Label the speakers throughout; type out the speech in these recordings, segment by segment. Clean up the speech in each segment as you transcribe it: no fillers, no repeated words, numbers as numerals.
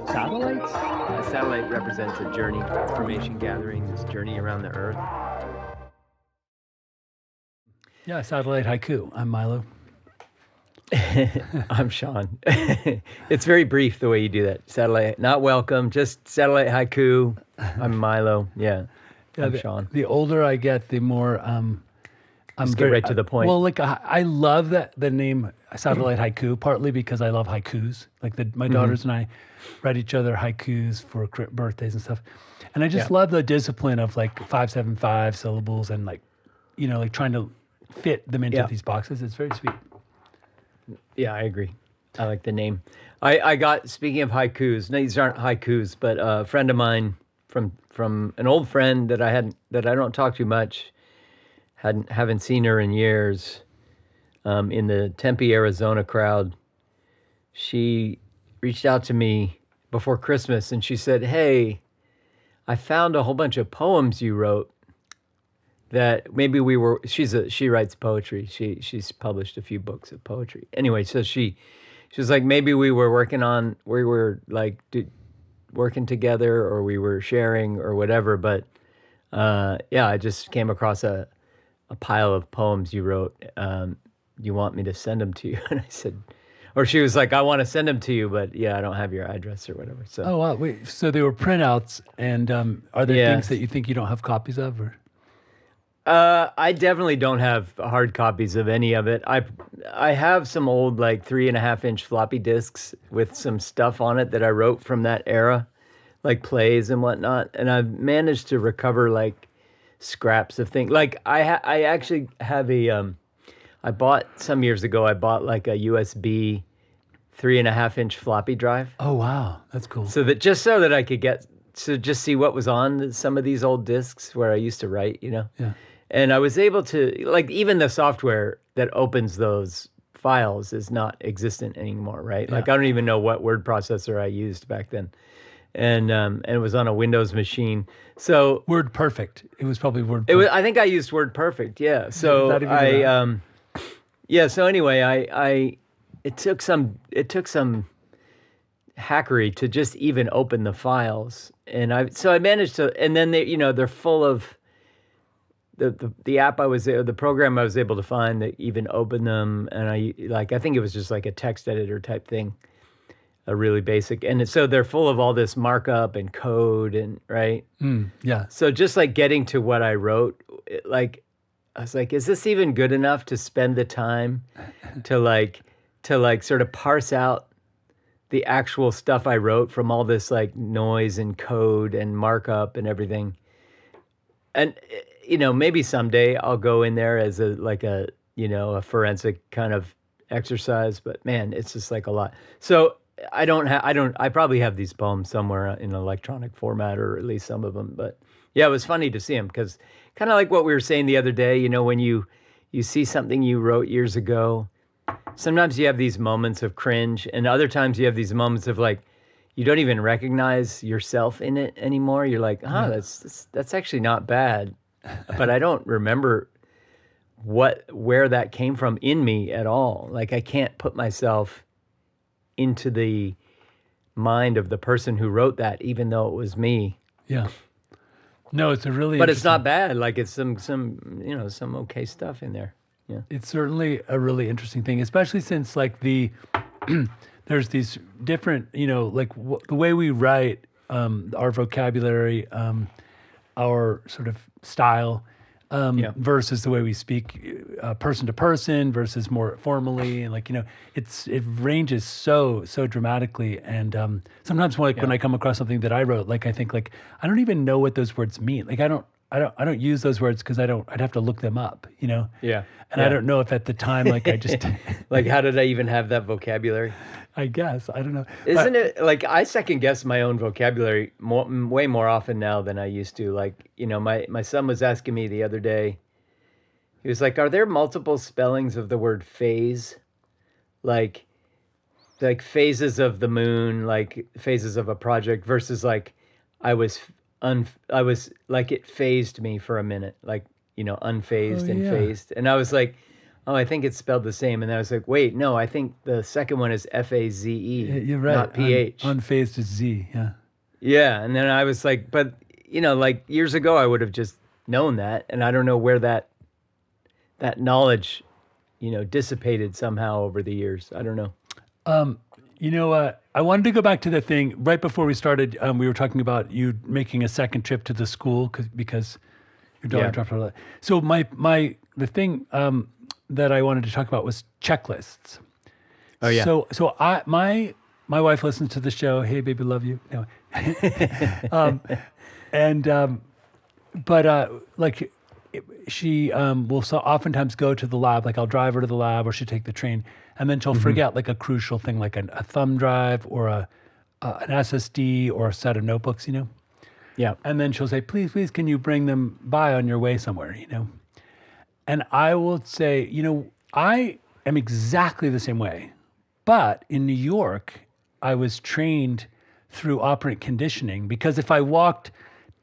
Speaker 1: Satellites?
Speaker 2: A satellite represents a journey, information gathering, this journey around the Earth.
Speaker 1: Yeah, satellite haiku. I'm MiLo.
Speaker 2: I'm Sean. It's very brief the way you do that. Satellite, not welcome, just satellite haiku. I'm MiLo. Yeah, I'm Sean.
Speaker 1: The older I get, the more I'm
Speaker 2: Just get right to the point.
Speaker 1: Well, like I love that the name satellite haiku, partly because I love haikus. Like my daughters and I write each other haikus for birthdays and stuff, and I just love the discipline of like 575 syllables and like, like trying to fit them into these boxes. It's very sweet.
Speaker 2: Yeah, I agree. I like the name. I got, speaking of haikus, no, these aren't haikus, but a friend of mine from an old friend that I don't talk to much, haven't seen her in years, in the Tempe, Arizona crowd. She reached out to me before Christmas and she said, "Hey, I found a whole bunch of poems you wrote that maybe she writes poetry. She's published a few books of poetry. Anyway, so she was like, maybe we were working together or we were sharing or whatever. But I just came across a pile of poems you wrote. You want me to send them to you?" And I said, or she was like, "I want to send them to you, but I don't have your address or whatever." So.
Speaker 1: Oh wow! Wait, so they were printouts, and are there things that you think you don't have copies of, or?
Speaker 2: I definitely don't have hard copies of any of it. I have some old 3.5-inch floppy disks with some stuff on it that I wrote from that era, like plays and whatnot. And I've managed to recover scraps of things. I actually have I bought some years ago. I bought a USB 3.5-inch floppy drive.
Speaker 1: Oh wow, that's cool.
Speaker 2: So that I could get to just see what was on some of these old disks where I used to write. Yeah. And I was able to, even the software that opens those files is not existent anymore, right?
Speaker 1: Yeah.
Speaker 2: I don't even know what word processor I used back then. And it was on a Windows machine. So
Speaker 1: WordPerfect. It was probably WordPerfect.
Speaker 2: I think I used WordPerfect, yeah. So so anyway, it took some hackery to just even open the files. And I managed to, and then they're full of the app the program I was able to find that even opened them, and I think it was just like a text editor type thing, a really basic, and so they're full of all this markup and code and right.
Speaker 1: Yeah.
Speaker 2: So just getting to what I wrote, I was like, is this even good enough to spend the time to sort of parse out the actual stuff I wrote from all this noise and code and markup and everything, and maybe someday I'll go in there as a forensic kind of exercise, but man, it's just a lot. So I probably have these poems somewhere in electronic format, or at least some of them, but yeah, it was funny to see them because kind of like what we were saying the other day, when you see something you wrote years ago, sometimes you have these moments of cringe, and other times you have these moments of you don't even recognize yourself in it anymore. You're like, that's actually not bad. But I don't remember where that came from in me at all. I can't put myself into the mind of the person who wrote that, even though it was me.
Speaker 1: Yeah. No, it's a really.
Speaker 2: But it's not bad. It's some okay stuff in there. Yeah.
Speaker 1: It's certainly a really interesting thing, especially since there's these different, the way we write, our vocabulary, our sort of style, versus the way we speak, person to person versus more formally, and it ranges so dramatically. And sometimes when I come across something that I wrote, I think I don't even know what those words mean. I don't use those words because I'd have to look them up,
Speaker 2: Yeah.
Speaker 1: And I don't know if at the time I just
Speaker 2: how did I even have that vocabulary?
Speaker 1: I guess I don't know.
Speaker 2: Isn't it I second guess my own vocabulary way more often now than I used to? My son was asking me the other day. He was like, "Are there multiple spellings of the word phase? Like phases of the moon, phases of a project versus I was it phased me for a minute, unfazed and phased." And I was like, oh, I think it's spelled the same. And then I was like, wait, no, I think the second one is Faze,
Speaker 1: You're right.
Speaker 2: not PH.
Speaker 1: Unfazed is Z. Yeah.
Speaker 2: Yeah. And then I was like, but, like years ago, I would have just known that. And I don't know where that knowledge, dissipated somehow over the years. I don't know.
Speaker 1: I wanted to go back to the thing right before we started. We were talking about you making a second trip to the school because your daughter dropped her. So the thing that I wanted to talk about was checklists.
Speaker 2: Oh yeah.
Speaker 1: So my wife listens to the show. Hey baby, love you. No. Like she will so oftentimes go to the lab. Like I'll drive her to the lab, or she'll take the train, and then she'll forget like a crucial thing, like a thumb drive or an SSD or a set of notebooks.
Speaker 2: Yeah.
Speaker 1: And then she'll say, please, can you bring them by on your way somewhere? And I will say, I am exactly the same way, but in New York, I was trained through operant conditioning, because if I walked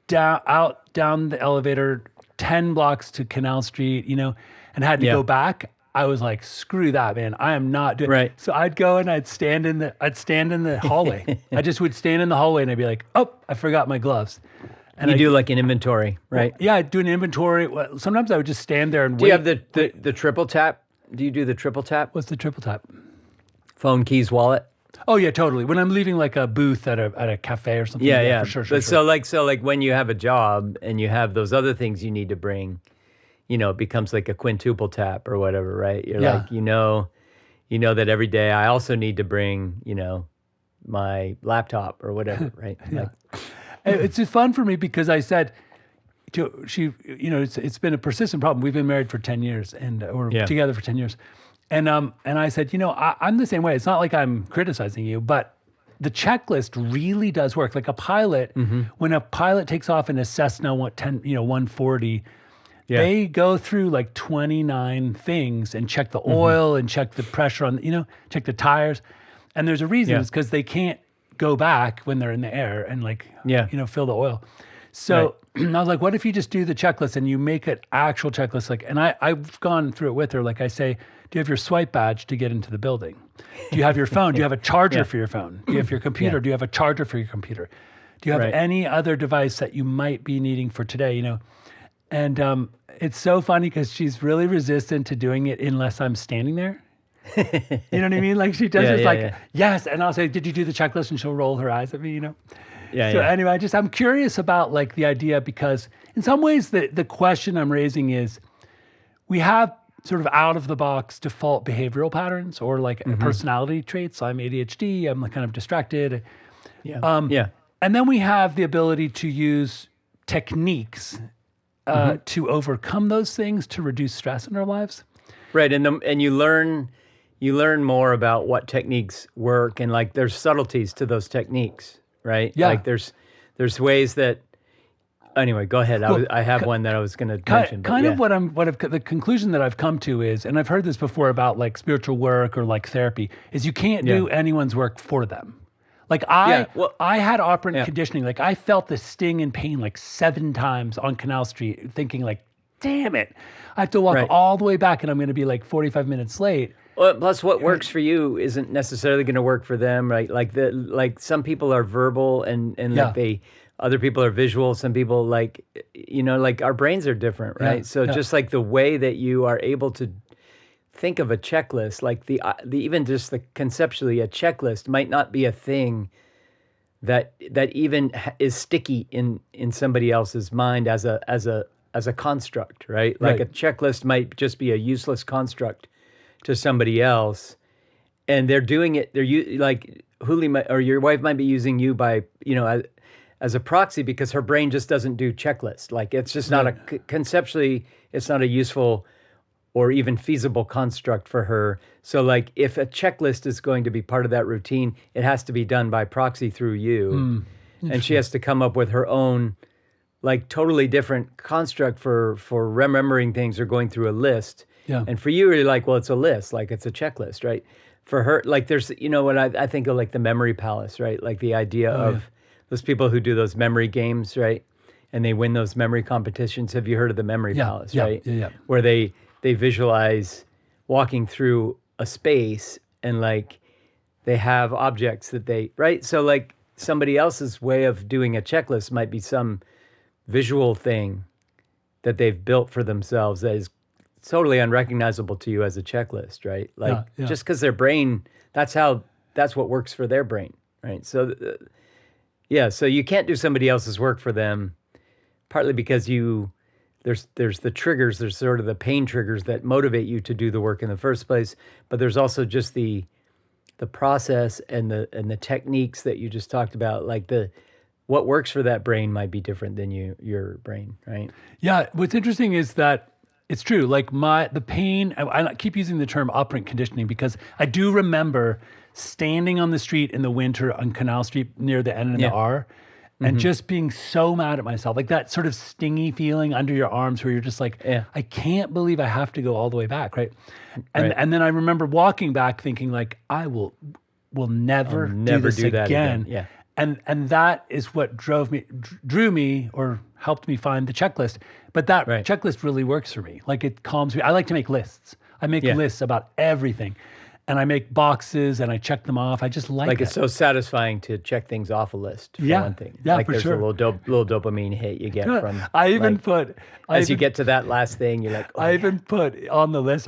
Speaker 1: down the elevator 10 blocks to Canal Street, and had to go back, I was like, screw that, man. I am not doing
Speaker 2: right.
Speaker 1: So I'd go and I'd stand in the hallway. I just would stand in the hallway and I'd be like, oh, I forgot my gloves. And
Speaker 2: you do like an inventory, right?
Speaker 1: Yeah, I'd do an inventory. Sometimes I would just stand there and
Speaker 2: do
Speaker 1: wait.
Speaker 2: Do you have the triple tap? Do you do the triple tap?
Speaker 1: What's the triple tap?
Speaker 2: Phone, keys, wallet.
Speaker 1: Oh yeah, totally. When I'm leaving like a booth at a cafe or something.
Speaker 2: Yeah.
Speaker 1: For sure.
Speaker 2: But so like when you have a job and you have those other things you need to bring, it becomes like a quintuple tap or whatever, right? You're like, you know that every day I also need to bring, my laptop or whatever, right?
Speaker 1: Yeah. It's just fun for me because I said to she, it's been a persistent problem. We've been married for 10 years and we're together for 10 years. And I said, I'm the same way. It's not like I'm criticizing you, but the checklist really does work. Like a pilot, when a pilot takes off in a Cessna 140, they go through like 29 things and check the oil and check the pressure on, check the tires. And there's a reason. It's because they can't go back when they're in the air and fill the oil. So I was like, what if you just do the checklist and you make an actual checklist? Like, and I've gone through it with her. Like I say, do you have your swipe badge to get into the building? Do you have your phone? Do you have a charger for your phone? Do you have your computer? Do you have a charger for your computer? Do you have any other device that you might be needing for today? And it's so funny because she's really resistant to doing it unless I'm standing there. You know what I mean? Like she does yes. And I'll say, did you do the checklist? And she'll roll her eyes at me, Anyway, I'm curious about like the idea, because in some ways the question I'm raising is we have sort of out of the box default behavioral patterns or like personality traits. I'm ADHD. I'm kind of distracted. And then we have the ability to use techniques to overcome those things, to reduce stress in our lives.
Speaker 2: Right. And you learn more about what techniques work, and like there's subtleties to those techniques, right?
Speaker 1: Yeah.
Speaker 2: Like there's ways that. Anyway, go ahead. I have one that I was going to mention.
Speaker 1: The conclusion that I've come to is, and I've heard this before about like spiritual work or like therapy, is you can't do anyone's work for them. Like I had operant conditioning. Like I felt the sting and pain like 7 times on Canal Street, thinking like, damn it, I have to walk all the way back and I'm going to be like 45 minutes late.
Speaker 2: Well, plus what works for you isn't necessarily going to work for them, right? Like some people are verbal and like other people are visual. Some people like our brains are different, right?
Speaker 1: Yeah,
Speaker 2: so just like the way that you are able to think of a checklist, like the even just the conceptually a checklist might not be a thing that even is sticky in somebody else's mind as a construct, right? Like a checklist might just be a useless construct to somebody else, and they're doing it. Like Huli or your wife might be using you by as a proxy because her brain just doesn't do checklists. Like it's just not conceptually, it's not a useful or even feasible construct for her. So like if a checklist is going to be part of that routine, it has to be done by proxy through you. And she has to come up with her own like totally different construct for remembering things or going through a list.
Speaker 1: Yeah.
Speaker 2: And for you, you're like, well, it's a list, like it's a checklist, right? For her, like there's, what I think of like the memory palace, right? Like the idea of those people who do those memory games, right? And they win those memory competitions. Have you heard of the memory palace, right?
Speaker 1: Yeah.
Speaker 2: Where they visualize walking through a space and like they have objects that they, right? So like somebody else's way of doing a checklist might be some visual thing that they've built for themselves that is totally unrecognizable to you as a checklist, right? Like just because their brain, that's what works for their brain, right? So so you can't do somebody else's work for them, partly because there's the triggers, there's sort of the pain triggers that motivate you to do the work in the first place, but there's also just the process and the techniques that you just talked about, like what works for that brain might be different than your brain, right?
Speaker 1: Yeah, what's interesting is that it's true. Like the pain, I keep using the term operant conditioning because I do remember standing on the street in the winter on Canal Street near the N and the R and just being so mad at myself. Like that sort of stingy feeling under your arms where you're just like, I can't believe I have to go all the way back, right? And then I remember walking back thinking like, I will never do this again.
Speaker 2: Yeah.
Speaker 1: And that is what drew me or helped me find the checklist. But that checklist really works for me. Like it calms me. I like to make lists. I make lists about everything. And I make boxes and I check them off. I just like it.
Speaker 2: It's so satisfying to check things off a list, for one thing.
Speaker 1: Yeah,
Speaker 2: like
Speaker 1: for
Speaker 2: there's
Speaker 1: sure.
Speaker 2: a little dopamine hit you get from.
Speaker 1: You
Speaker 2: get to that last thing, you're like,
Speaker 1: I even put on the list,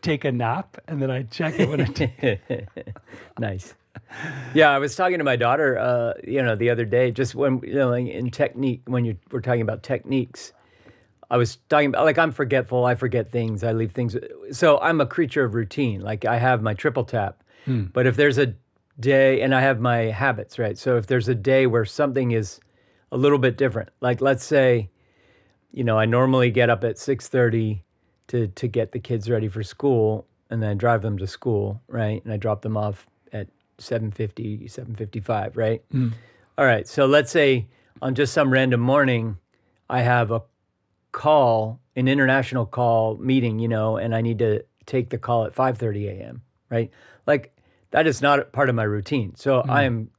Speaker 1: take a nap and then I check it when I take.
Speaker 2: Nice. Yeah, I was talking to my daughter, the other day, just when, in technique, when we're talking about techniques, I was talking about, like, I'm forgetful. I forget things. I leave things. So I'm a creature of routine. Like I have my triple tap, but if there's a day, and I have my habits, right? So if there's a day where something is a little bit different, like let's say, I normally get up at 6:30 to get the kids ready for school and then I drive them to school, right? And I drop them off at 7:50, 7:55, right? All right. So let's say on just some random morning, I have an international call meeting, and I need to take the call at 5:30 a.m., right? Like that is not part of my routine. So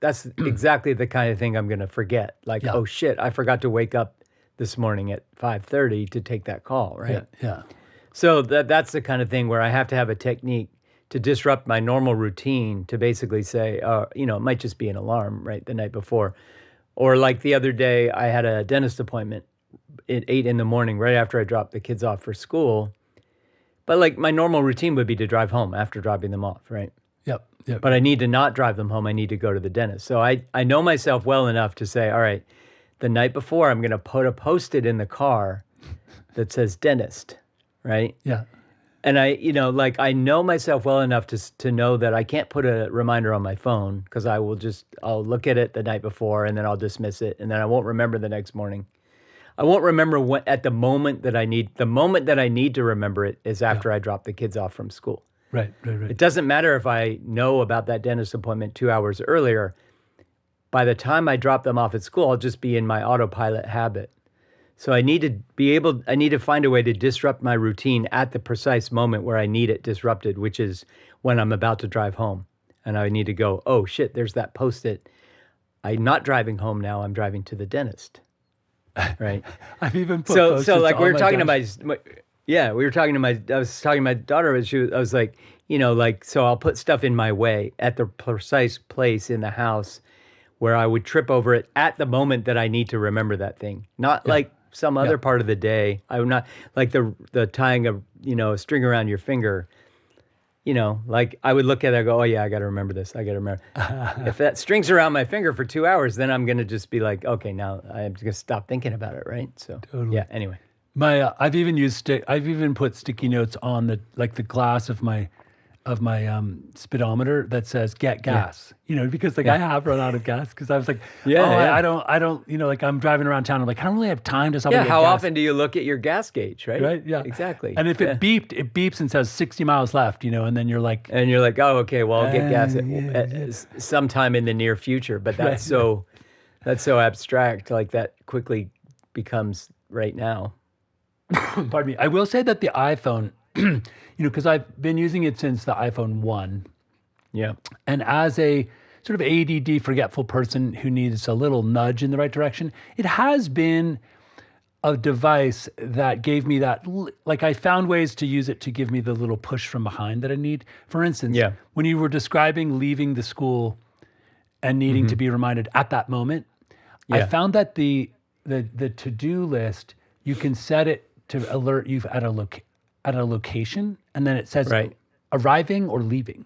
Speaker 2: that's exactly the kind of thing I'm going to forget. Like, oh shit, I forgot to wake up this morning at 5:30 to take that call, right?
Speaker 1: Yeah.
Speaker 2: So that's the kind of thing where I have to have a technique to disrupt my normal routine to basically say, it might just be an alarm, right, the night before. Or like the other day, I had a dentist appointment at 8 a.m, right after I dropped the kids off for school. But like my normal routine would be to drive home after dropping them off, right?
Speaker 1: Yep.
Speaker 2: But I need to not drive them home. I need to go to the dentist. So I know myself well enough to say, all right, the night before I'm going to put a Post-it in the car that says dentist, right?
Speaker 1: Yeah.
Speaker 2: And I know myself well enough to know that I can't put a reminder on my phone because I'll look at it the night before and then I'll dismiss it and then I won't remember the next morning. I won't remember the moment that I need to remember it is after I drop the kids off from school.
Speaker 1: Right.
Speaker 2: It doesn't matter if I know about that dentist appointment 2 hours earlier. By the time I drop them off at school, I'll just be in my autopilot habit. So I need to find a way to disrupt my routine at the precise moment where I need it disrupted, which is when I'm about to drive home. And I need to go, oh shit, there's that Post-it. I'm not driving home now, I'm driving to the dentist. Right.
Speaker 1: I've even put
Speaker 2: so like we were talking to I was talking to my daughter, I was like, so I'll put stuff in my way at the precise place in the house where I would trip over it at the moment that I need to remember that thing. Not like some other part of the day. I would not like the tying a string around your finger. Like I would look at it and go, oh yeah, I got to remember this. I got to remember. If that string's around my finger for 2 hours, then I'm going to just be like, okay, now I'm just going to stop thinking about it. Right. So
Speaker 1: totally.
Speaker 2: Yeah. Anyway,
Speaker 1: I've even put sticky notes on the glass of my speedometer that says get gas, because I have run out of gas because I was like, I don't, like I'm driving around town. I'm like, I don't really have time to stop.
Speaker 2: Yeah. How often do you look at your gas gauge? Right.
Speaker 1: Right. Yeah.
Speaker 2: Exactly.
Speaker 1: And if it beeps and says 60 miles left, and then you're like,
Speaker 2: oh, okay, well, I'll get gas at sometime in the near future. But that's so abstract. Like that quickly becomes right now.
Speaker 1: Pardon me. I will say that the iPhone, because I've been using it since the iPhone 1.
Speaker 2: Yeah.
Speaker 1: And as a sort of ADD forgetful person who needs a little nudge in the right direction, it has been a device that gave me that, like I found ways to use it to give me the little push from behind that I need. For instance, when you were describing leaving the school and needing to be reminded at that moment, I found that the to-do list, you can set it to alert you at a location, and then it says arriving or leaving.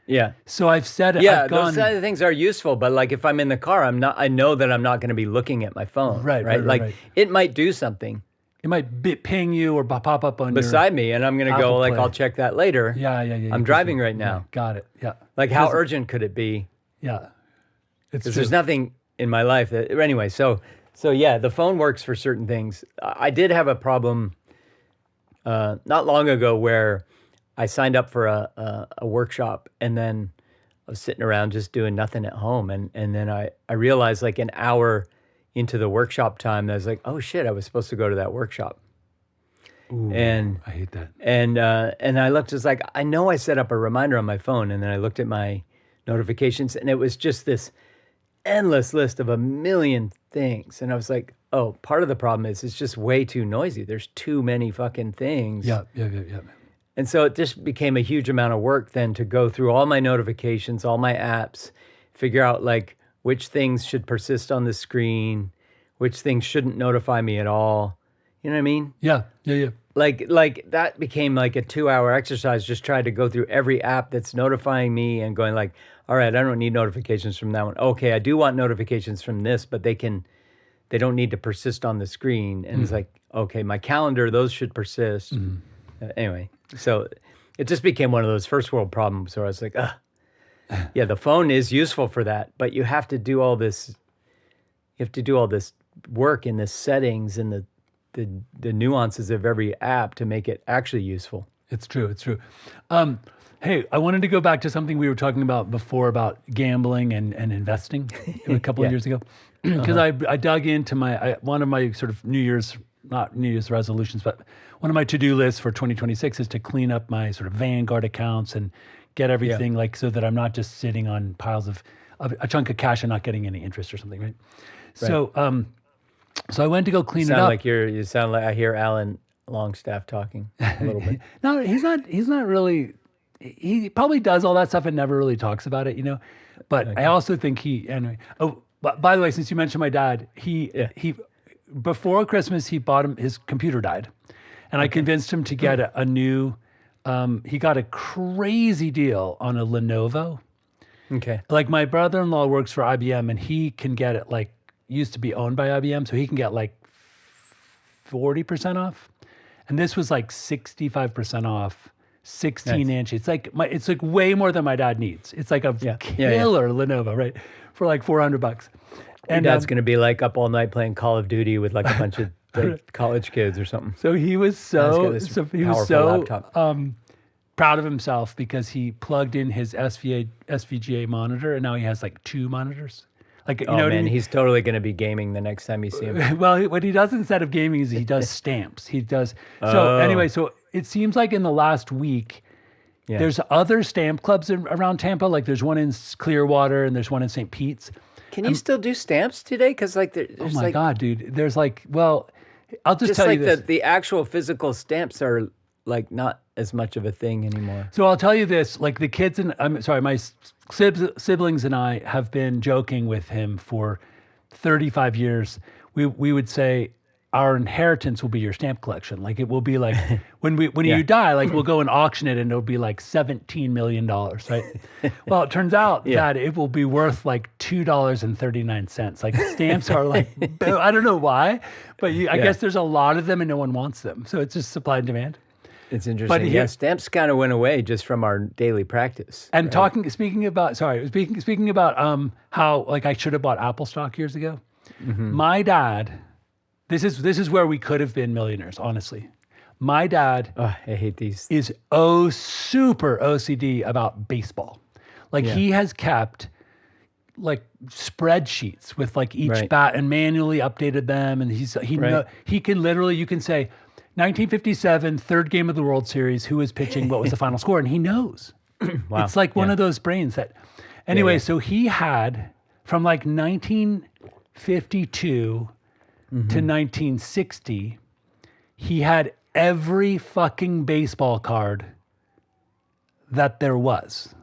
Speaker 2: Yeah.
Speaker 1: So I've said it.
Speaker 2: Yeah, those kind of things are useful, but like if I'm in the car, I know that I'm not going to be looking at my phone. Right. It might do something.
Speaker 1: It might ping you or pop up on
Speaker 2: beside me, and I'm going to go like, I'll check that later.
Speaker 1: Yeah.
Speaker 2: I'm driving right now.
Speaker 1: Yeah, got it. Yeah.
Speaker 2: Like how urgent could it be?
Speaker 1: Yeah.
Speaker 2: Because there's nothing in my life that, anyway, so yeah, the phone works for certain things. I did have a problem not long ago where I signed up for a workshop, and then I was sitting around just doing nothing at home. And then I realized like an hour into the workshop time, I was like, oh shit, I was supposed to go to that workshop.
Speaker 1: Ooh,
Speaker 2: and
Speaker 1: I hate that.
Speaker 2: And I looked, just like, I know I set up a reminder on my phone, and then I looked at my notifications, and it was just this endless list of a million things. And I was like, oh, part of the problem is it's just way too noisy. There's too many fucking things.
Speaker 1: Yeah.
Speaker 2: And so it just became a huge amount of work then to go through all my notifications, all my apps, figure out like which things should persist on the screen, which things shouldn't notify me at all. You know what I mean?
Speaker 1: Yeah.
Speaker 2: Like that became like a 2-hour exercise, just trying to go through every app that's notifying me and going like, all right, I don't need notifications from that one. Okay, I do want notifications from this, but they don't need to persist on the screen. And it's like, okay, my calendar, those should persist. Anyway, so it just became one of those first world problems where I was like, yeah, the phone is useful for that, but you have to do all this work in the settings and the nuances of every app to make it actually useful.
Speaker 1: It's true. Hey, I wanted to go back to something we were talking about before about gambling and investing a couple of years ago. Because I dug into one of my sort of not New Year's resolutions, but one of my to-do lists for 2026 is to clean up my sort of Vanguard accounts and get everything like so that I'm not just sitting on piles of a chunk of cash and not getting any interest or something, right? So I went to go clean it up.
Speaker 2: You sound like I hear Alan Longstaff talking a little bit.
Speaker 1: No, he's not really. He probably does all that stuff and never really talks about it, But okay. I also think anyway. Oh, by the way, since you mentioned my dad, he before Christmas his computer died, and I convinced him to get a new. He got a crazy deal on a Lenovo.
Speaker 2: Okay.
Speaker 1: Like my brother-in-law works for IBM, and he can get it like used to be owned by IBM, so he can get like 40% off, and this was like 65% off. 16-inch. It's like way more than my dad needs. It's like a killer Lenovo, right? For like $400.
Speaker 2: And Dad's going to be like up all night playing Call of Duty with like a bunch of like, college kids or something.
Speaker 1: So he was so proud of himself because he plugged in his SVGA monitor, and now he has like 2 monitors. Like, you know what I mean?
Speaker 2: He's totally going to be gaming the next time you see him.
Speaker 1: Well, what he does instead of gaming is he does stamps. He does. So anyway, so it seems like in the last week, there's other stamp clubs around Tampa. Like there's one in Clearwater and there's one in St. Pete's.
Speaker 2: Can you still do stamps today? Because like there's
Speaker 1: oh my God, dude. There's like, well, I'll just tell you this.
Speaker 2: The actual physical stamps are like not as much of a thing anymore.
Speaker 1: So I'll tell you this, like the kids my siblings and I have been joking with him for 35 years. We would say our inheritance will be your stamp collection. Like it will be like when you die, like we'll go and auction it and it'll be like $17 million, right? Well, it turns out that it will be worth like $2.39. Like stamps are like, I don't know why, but I guess there's a lot of them and no one wants them. So it's just supply and demand.
Speaker 2: It's interesting. But stamps kind of went away just from our daily practice.
Speaker 1: And speaking about how like I should have bought Apple stock years ago. Mm-hmm. My dad, this is where we could have been millionaires, honestly. My dad
Speaker 2: I hate these.
Speaker 1: Is super OCD about baseball. Like he has kept like spreadsheets with like each bat and manually updated them, and he can literally, you can say 1957, third game of the World Series, who was pitching, what was the final score, and he knows. Wow. It's like one of those brains that, anyway, so he had from like 1952 to 1960, he had every fucking baseball card that there was.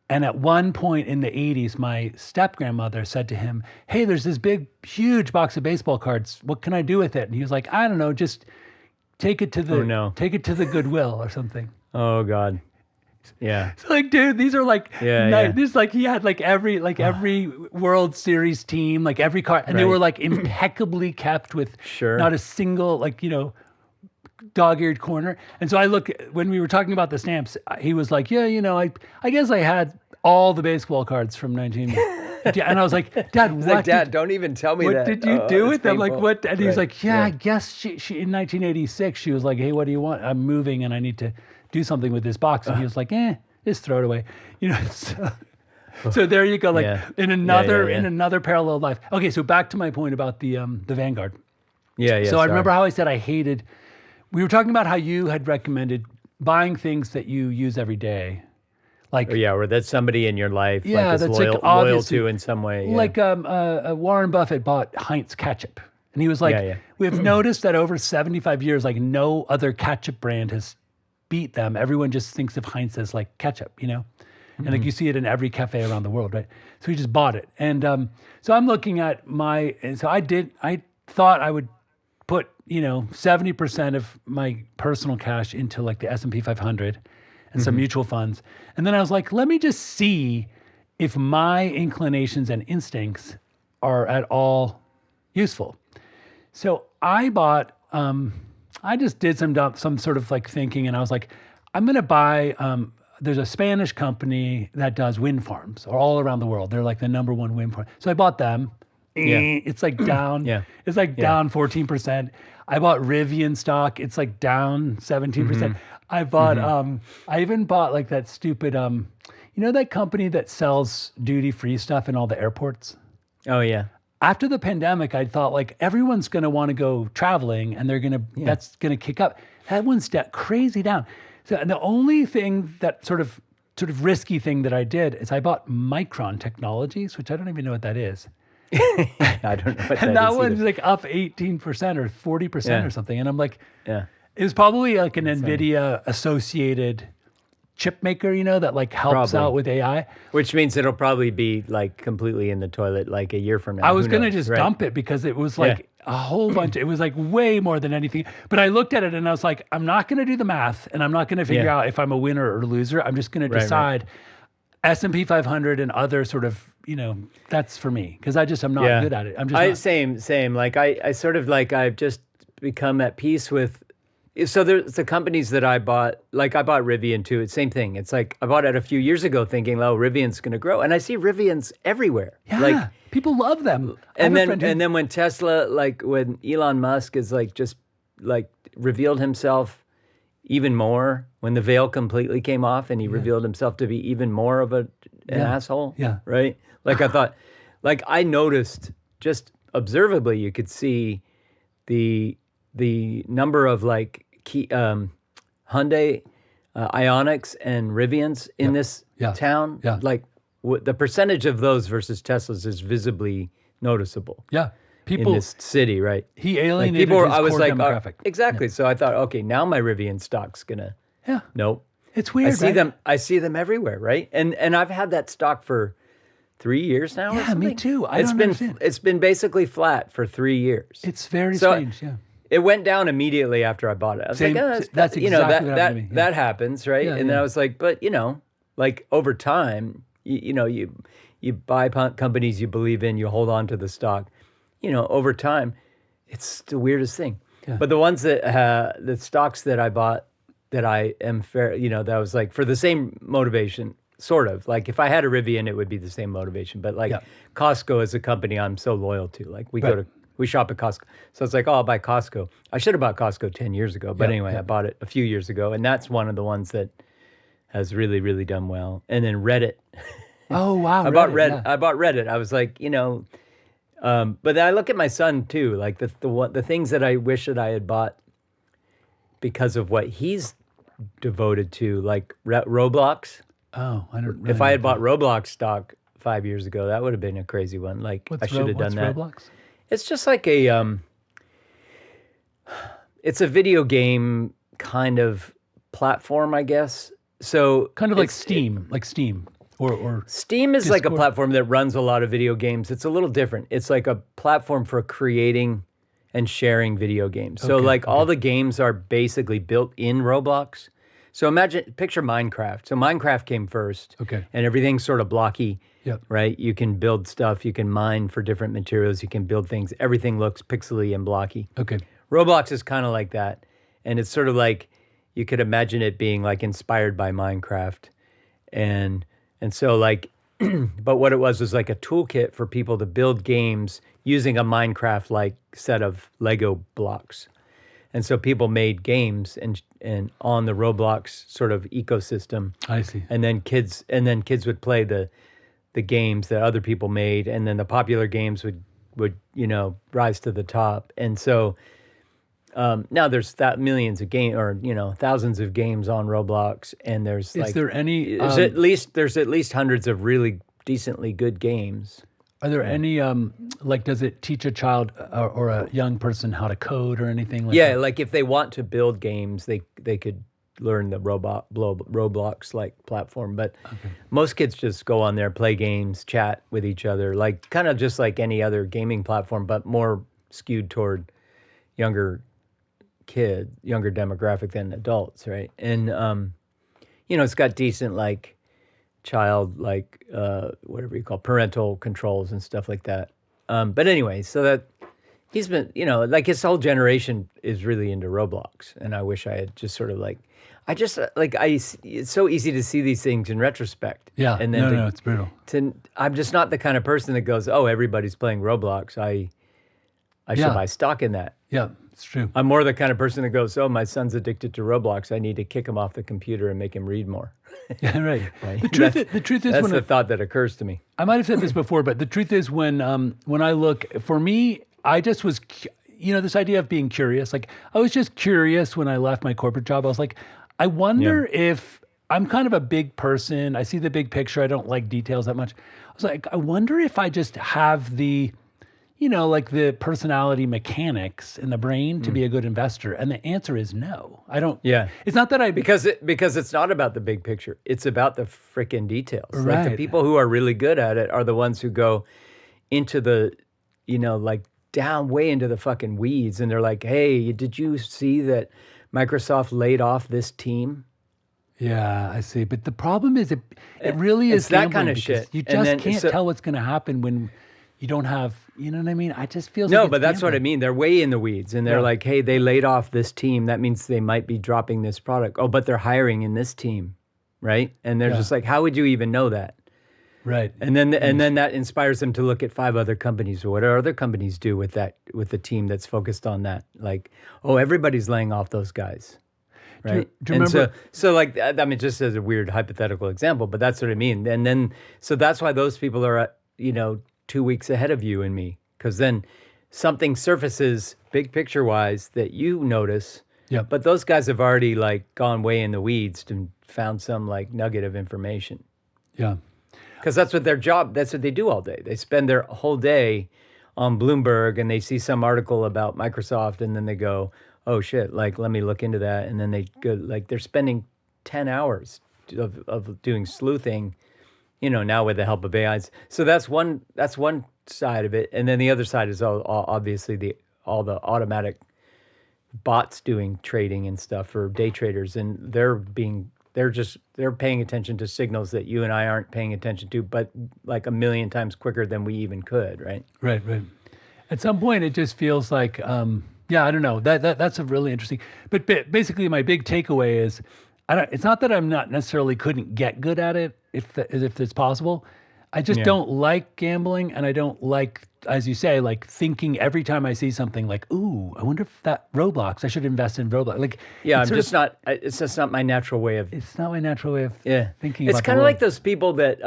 Speaker 1: And at one point in the 80s, my step-grandmother said to him, hey, there's this big, huge box of baseball cards. What can I do with it? And he was like, I don't know, just take it to the Goodwill or something.
Speaker 2: Oh, God. Yeah.
Speaker 1: It's like, dude, these are like,
Speaker 2: Yeah.
Speaker 1: this like he had like every World Series team, like every card, and they were like impeccably kept with not a single like, dog-eared corner. And so when we were talking about the stamps, he was like, yeah, I guess I had all the baseball cards from 1950. And I was like, Dad,
Speaker 2: Dad, don't even tell me
Speaker 1: what
Speaker 2: that.
Speaker 1: Did you do with them? Like what? And he was like,
Speaker 2: yeah.
Speaker 1: I guess she in 1986, she was like, hey, what do you want? I'm moving and I need to do something with this box. And he was like, just throw it away. So there you go. Like in another parallel life. Okay. So back to my point about the Vanguard.
Speaker 2: Yeah.
Speaker 1: So I remember how I said we were talking about how you had recommended buying things that you use every day. Like,
Speaker 2: or that's somebody in your life
Speaker 1: that's
Speaker 2: loyal to in some way. Yeah.
Speaker 1: Like Warren Buffett bought Heinz ketchup. And he was like, we have noticed that over 75 years, like no other ketchup brand has beat them. Everyone just thinks of Heinz as like ketchup, And like you see it in every cafe around the world, right? So he just bought it. And so I'm looking at I thought I would put, 70% of my personal cash into like the S&P 500 and some mutual funds. And then I was like, let me just see if my inclinations and instincts are at all useful. So I bought, I just did some sort of like thinking, and I was like, I'm going to buy, there's a Spanish company that does wind farms all around the world. They're like the number one wind farm. So I bought them. It's like down. It's like down 14%. I bought Rivian stock. It's like down 17%. I bought, I even bought like that stupid, that company that sells duty-free stuff in all the airports?
Speaker 2: Oh, yeah.
Speaker 1: After the pandemic, I thought like everyone's going to want to go traveling and that's going to kick up. That one's crazy down. So and the only thing that sort of risky thing that I did is I bought Micron Technologies, which I don't even know what that is.
Speaker 2: I don't know what that is.
Speaker 1: And that one's like up 18% or 40% or something. And I'm like, it was probably like an NVIDIA associated chip maker, that like helps out with AI.
Speaker 2: Which means it'll probably be like completely in the toilet like a year from now.
Speaker 1: I was going to just dump it because it was like a whole bunch. It was like way more than anything. But I looked at it and I was like, I'm not going to do the math and I'm not going to figure out if I'm a winner or loser. I'm just going to decide S&P 500 and other sort of, that's for me because I'm not good at it. I'm just
Speaker 2: same. Like I sort of like I've just become at peace with. So there's the companies that I bought, like I bought Rivian too. It's same thing. It's like I bought it a few years ago thinking, Rivian's going to grow. And I see Rivians everywhere.
Speaker 1: Yeah,
Speaker 2: like,
Speaker 1: people love them.
Speaker 2: And then when Tesla, like when Elon Musk is like just like revealed himself even more, when the veil completely came off and he revealed himself to be even more of an asshole. Yeah. Right? Like I thought, like I noticed just observably, you could see the number of like Hyundai Ioniqs and Rivians in this town, like the percentage of those versus Teslas is visibly noticeable.
Speaker 1: Yeah,
Speaker 2: people in this city, right?
Speaker 1: He alienated his core demographic.
Speaker 2: Exactly. So I thought, okay, now my Rivian stock's gonna.
Speaker 1: Yeah.
Speaker 2: Nope.
Speaker 1: It's weird.
Speaker 2: I see them everywhere, right? And I've had that stock for 3 years now.
Speaker 1: Yeah, me too.
Speaker 2: It's been basically flat for 3 years.
Speaker 1: It's very strange. Yeah.
Speaker 2: It went down immediately after I bought it. I was like,
Speaker 1: that's exactly what happened to me.
Speaker 2: That happens, right? And then I was like, but like over time, you buy companies you believe in, you hold on to the stock. Over time, it's the weirdest thing. Yeah. But the ones that the stocks that I bought that I am fair, that was like for the same motivation, sort of. Like if I had a Rivian, it would be the same motivation. But like Costco is a company I'm so loyal to. Like we shop at Costco. So it's like, I'll buy Costco. I should have bought Costco 10 years ago. But anyway, I bought it a few years ago. And that's one of the ones that has really, really done well. And then Reddit.
Speaker 1: Oh, wow.
Speaker 2: I bought Reddit. I was like, but then I look at my son too. Like the things that I wish that I had bought because of what he's devoted to, like Roblox.
Speaker 1: Oh, I don't really
Speaker 2: If I had bought Roblox stock 5 years ago, that would have been a crazy one. Like I should have done that.
Speaker 1: Roblox?
Speaker 2: It's just like it's a video game kind of platform, I guess. So
Speaker 1: Kind of like Steam, or
Speaker 2: Steam is like a
Speaker 1: Discord.
Speaker 2: platform that runs a lot of video games. It's a little different. It's like a platform for creating and sharing video games. So all the games are basically built in Roblox. So picture Minecraft. So Minecraft came first.
Speaker 1: Okay.
Speaker 2: And everything's sort of blocky.
Speaker 1: Yep.
Speaker 2: Right? You can build stuff, you can mine for different materials, you can build things. Everything looks pixely and blocky.
Speaker 1: Okay.
Speaker 2: Roblox is kind of like that. And it's sort of like you could imagine it being like inspired by Minecraft. And so like but what it was like a toolkit for people to build games using a Minecraft like set of Lego blocks. And so people made games and on the Roblox sort of ecosystem.
Speaker 1: I see.
Speaker 2: And then kids would play the games that other people made, and then the popular games would rise to the top. And so now there's millions of games, or thousands of games on Roblox, and there's
Speaker 1: Is there any?
Speaker 2: there's at least hundreds of really decently good games.
Speaker 1: Are there any does it teach a child or a young person how to code or anything like
Speaker 2: Yeah,
Speaker 1: that?
Speaker 2: like if they want to build games, they could learn the Roblox like platform. But most kids just go on there, play games, chat with each other, like kind of just like any other gaming platform, but more skewed toward younger demographic than adults, right? And it's got decent like child like whatever you call parental controls and stuff like that. But anyway, so that he's been, like his whole generation is really into Roblox, and I wish I had just sort of like, it's so easy to see these things in retrospect.
Speaker 1: Yeah,
Speaker 2: and then
Speaker 1: no, it's brutal.
Speaker 2: I'm just not the kind of person that goes, oh, everybody's playing Roblox. I should buy stock in that.
Speaker 1: Yeah, it's true.
Speaker 2: I'm more the kind of person that goes, oh, my son's addicted to Roblox. I need to kick him off the computer and make him read more.
Speaker 1: Yeah, right.
Speaker 2: Right?
Speaker 1: The truth is,
Speaker 2: That's
Speaker 1: when
Speaker 2: the thought that occurs to me.
Speaker 1: I might have said this before, but the truth is when I look, for me, I just was, this idea of being curious. Like I was just curious when I left my corporate job. I was like, I wonder if I'm kind of a big person. I see the big picture. I don't like details that much. I was like, I wonder if I just have the, like the personality mechanics in the brain to be a good investor. And the answer is no. I don't.
Speaker 2: Yeah.
Speaker 1: It's not that I
Speaker 2: because it's not about the big picture. It's about the freaking details.
Speaker 1: Right.
Speaker 2: Like the people who are really good at it are the ones who go into the, like down way into the fucking weeds, and they're like, hey, did you see that Microsoft laid off this team?
Speaker 1: Yeah, I see. But the problem is it really is
Speaker 2: it's that
Speaker 1: gambling
Speaker 2: kind of
Speaker 1: because
Speaker 2: shit.
Speaker 1: You
Speaker 2: And
Speaker 1: just
Speaker 2: then-
Speaker 1: can't
Speaker 2: so-
Speaker 1: tell what's going to happen when you don't have, you know what I mean? I just feel
Speaker 2: No,
Speaker 1: like
Speaker 2: but that's what I mean. They're way in the weeds, and they're
Speaker 1: Yeah.
Speaker 2: like, hey, they laid off this team. That means they might be dropping this product. Oh, but they're hiring in this team, right? And they're just like, how would you even know that?
Speaker 1: Right.
Speaker 2: And then that inspires them to look at 5 other companies, or what do other companies do with the team that's focused on that? Like, oh, everybody's laying off those guys, right?
Speaker 1: Do you
Speaker 2: and
Speaker 1: remember?
Speaker 2: so like, I mean, just as a weird hypothetical example, but that's what I mean. And then so that's why those people are 2 weeks ahead of you and me, because then something surfaces big picture wise that you notice.
Speaker 1: Yeah.
Speaker 2: But those guys have already like gone way in the weeds and found some like nugget of information.
Speaker 1: Yeah.
Speaker 2: Because that's what that's what they do all day. They spend their whole day on Bloomberg and they see some article about Microsoft and then they go, oh shit, like let me look into that. And then they go, like they're spending 10 hours of doing sleuthing, now with the help of AIs. So that's one side of it. And then the other side is obviously all the automatic bots doing trading and stuff for day traders. And they're paying attention to signals that you and I aren't paying attention to, but like a million times quicker than we even could, right?
Speaker 1: Right. At some point, it just feels like, I don't know. That's a really interesting. But basically, my big takeaway is, it's not that I'm not necessarily couldn't get good at it if it's possible. I just don't like gambling, and I don't like, as you say, like thinking every time I see something like, ooh, I wonder if that Roblox, I should invest in Roblox. Like,
Speaker 2: yeah, it's just not my natural way of.
Speaker 1: It's not my natural way of thinking.
Speaker 2: It's
Speaker 1: about
Speaker 2: kind
Speaker 1: the
Speaker 2: of like
Speaker 1: world.
Speaker 2: those people that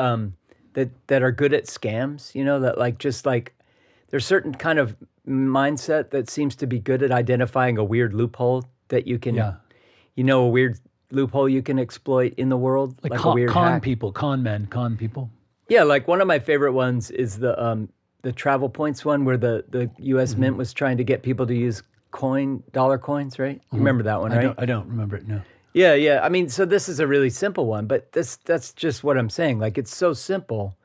Speaker 2: that are good at scams. That like just like there's certain kind of mindset that seems to be good at identifying a weird loophole that you can, a weird loophole you can exploit in the world, like a weird
Speaker 1: con
Speaker 2: hack.
Speaker 1: people, con men, con people.
Speaker 2: Yeah, like one of my favorite ones is the the travel points one where the U.S. Mint was trying to get people to use dollar coins, right? You remember that one, right?
Speaker 1: I don't remember it. No.
Speaker 2: Yeah, yeah. I mean, so this is a really simple one, but that's just what I'm saying. Like, it's so simple.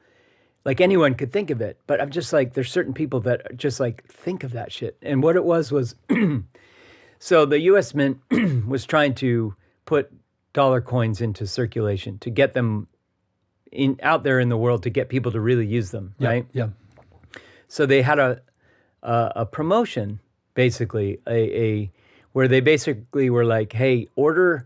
Speaker 2: Like, anyone could think of it, but I'm just like, there's certain people that just like think of that shit. And what it was, so the U.S. Mint was trying to put dollar coins into circulation to get them out there in the world to get people to really use them, right?
Speaker 1: Yeah.
Speaker 2: So they had a promotion, basically, where they basically were like, hey, we'll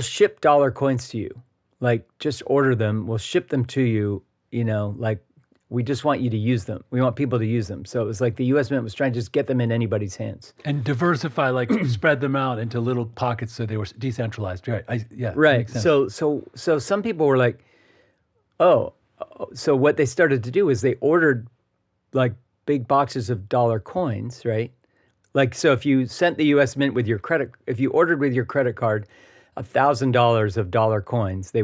Speaker 2: ship dollar coins to you. Like, just order them. We'll ship them to you, like, we just want you to use them. We want people to use them. So it was like the U.S. Mint was trying to just get them in anybody's hands.
Speaker 1: And diversify, like spread them out into little pockets so they were decentralized. Right.
Speaker 2: Right. So some people were like, so what they started to do is they ordered like big boxes of dollar coins, right? Like, so if you sent the U.S. Mint if you ordered with your credit card $1,000 of dollar coins, the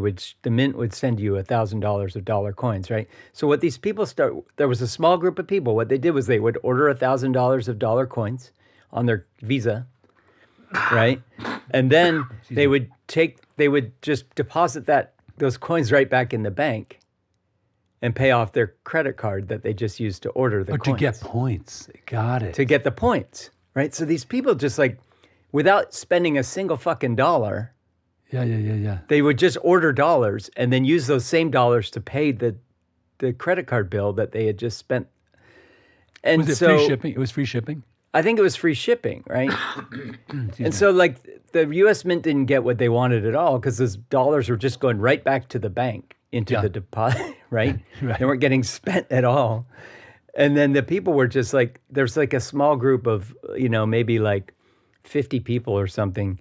Speaker 2: Mint would send you $1,000 of dollar coins, right? So what these people there was a small group of people. What they did was they would order $1,000 of dollar coins on their Visa, right? And then they would just deposit those coins right back in the bank and pay off their credit card that they just used to order the coins.
Speaker 1: To get points. Got it.
Speaker 2: To get the points, right? So these people just like, without spending a single fucking dollar.
Speaker 1: Yeah.
Speaker 2: They would just order dollars and then use those same dollars to pay the credit card bill that they had just spent. And
Speaker 1: was it free shipping? It was free shipping?
Speaker 2: I think it was free shipping, right? And so like the U.S. Mint didn't get what they wanted at all because those dollars were just going right back to the bank into the deposit, right?
Speaker 1: Right?
Speaker 2: They weren't getting spent at all. And then the people were just like, there's like a small group of, maybe like 50 people or something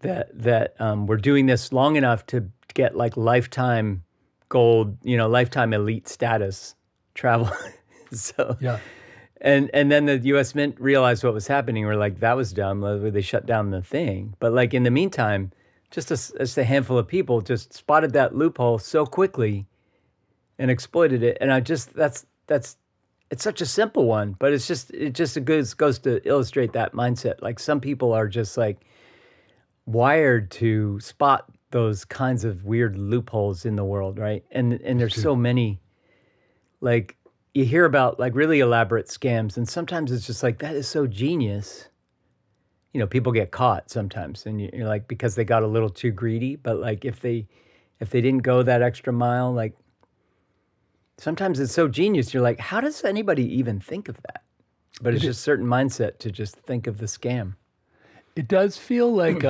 Speaker 2: that were doing this long enough to get like lifetime gold, lifetime elite status travel. So
Speaker 1: yeah.
Speaker 2: And then the U.S. Mint realized what was happening. We're like, that was dumb. They shut down the thing. But like in the meantime, just a handful of people just spotted that loophole so quickly and exploited it. And it's such a simple one, but it goes to illustrate that mindset. Like some people are just like wired to spot those kinds of weird loopholes in the world, right? And there's so many, like you hear about like really elaborate scams, and sometimes it's just like, that is so genius. People get caught sometimes, and you're like, because they got a little too greedy. But like if they didn't go that extra mile, like sometimes it's so genius. You're like, how does anybody even think of that? But it's just a certain mindset to just think of the scam.
Speaker 1: It does feel like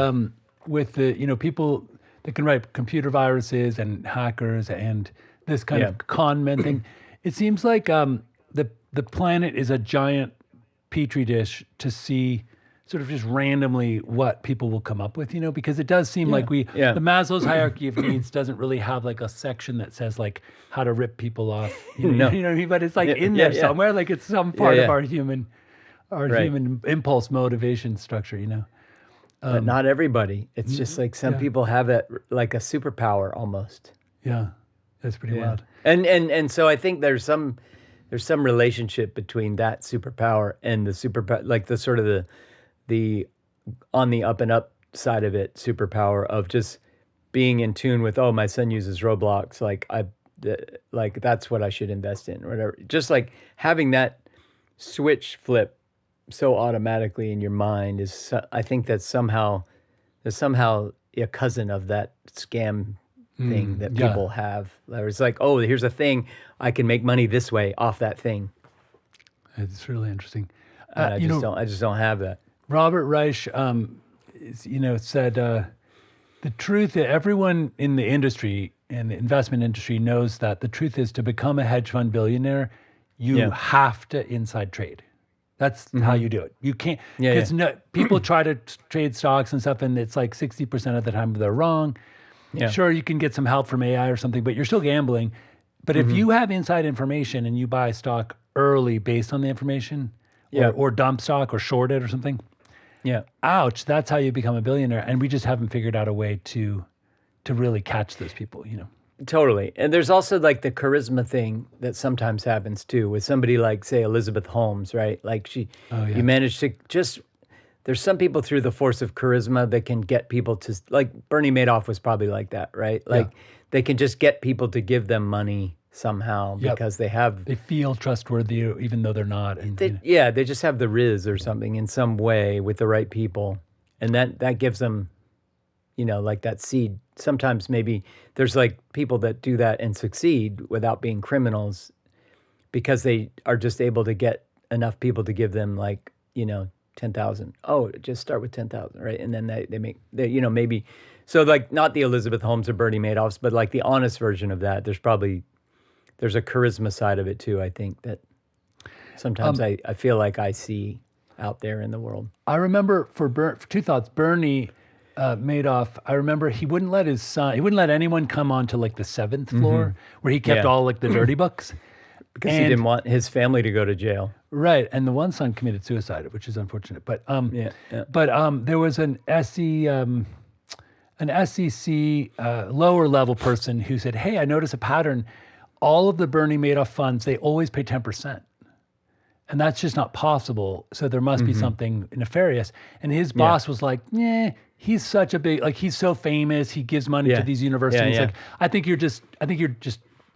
Speaker 1: with the people that can write computer viruses and hackers and this kind of con men thing, it seems like the planet is a giant petri dish to see sort of just randomly what people will come up with, because it does seem like the Maslow's hierarchy of needs doesn't really have like a section that says like how to rip people off,
Speaker 2: No.
Speaker 1: You know what I mean? But it's like in there somewhere, like it's some part of our human impulse motivation structure,
Speaker 2: But not everybody. It's just like some people have it like a superpower almost.
Speaker 1: Yeah, that's pretty wild.
Speaker 2: And so I think there's some relationship between that superpower and the superpower, like the sort of the on the up and up side of it superpower of just being in tune with, my son uses Roblox, like that's what I should invest in or whatever. Just like having that switch flip so automatically in your mind I think that's somehow a cousin of that scam thing that people have. It's like, here's a thing, I can make money this way off that thing.
Speaker 1: It's really interesting.
Speaker 2: I just don't have that.
Speaker 1: Robert Reich, said the truth that everyone in the industry and the investment industry knows that the truth is to become a hedge fund billionaire, you have to inside trade. That's how you do it. You can't, because people try to trade stocks and stuff, and it's like 60% of the time they're wrong. Yeah. Sure, you can get some help from AI or something, but you're still gambling. But if you have inside information and you buy stock early based on the information, or dump stock or short it or something, ouch, that's how you become a billionaire. And we just haven't figured out a way to really catch those people,
Speaker 2: Totally. And there's also like the charisma thing that sometimes happens too with somebody like, say, Elizabeth Holmes, right? Like you manage to just, there's some people through the force of charisma that can get people to, like Bernie Madoff was probably like that, right? Like they can just get people to give them money somehow because they
Speaker 1: feel trustworthy even though they're not. And,
Speaker 2: they just have the riz or something in some way with the right people. And that gives them, like that seed. Sometimes maybe there's like people that do that and succeed without being criminals because they are just able to get enough people to give them like, 10,000. Oh, just start with 10,000, right? And then they make, maybe, so like not the Elizabeth Holmes or Bernie Madoffs, but like the honest version of that. There's a charisma side of it too, I think, that sometimes I feel like I see out there in the world.
Speaker 1: I remember for two thoughts, Bernie Madoff, I remember he wouldn't let anyone come onto like the 7th floor where he kept all like the dirty books.
Speaker 2: Because he didn't want his family to go to jail.
Speaker 1: Right. And the one son committed suicide, which is unfortunate. But there was an SEC lower level person who said, hey, I notice a pattern. All of the Bernie Madoff funds, they always pay 10%. And that's just not possible. So there must be something nefarious. And his boss was like, he's such a big, like he's so famous. He gives money to these universities. Like, I think you're just,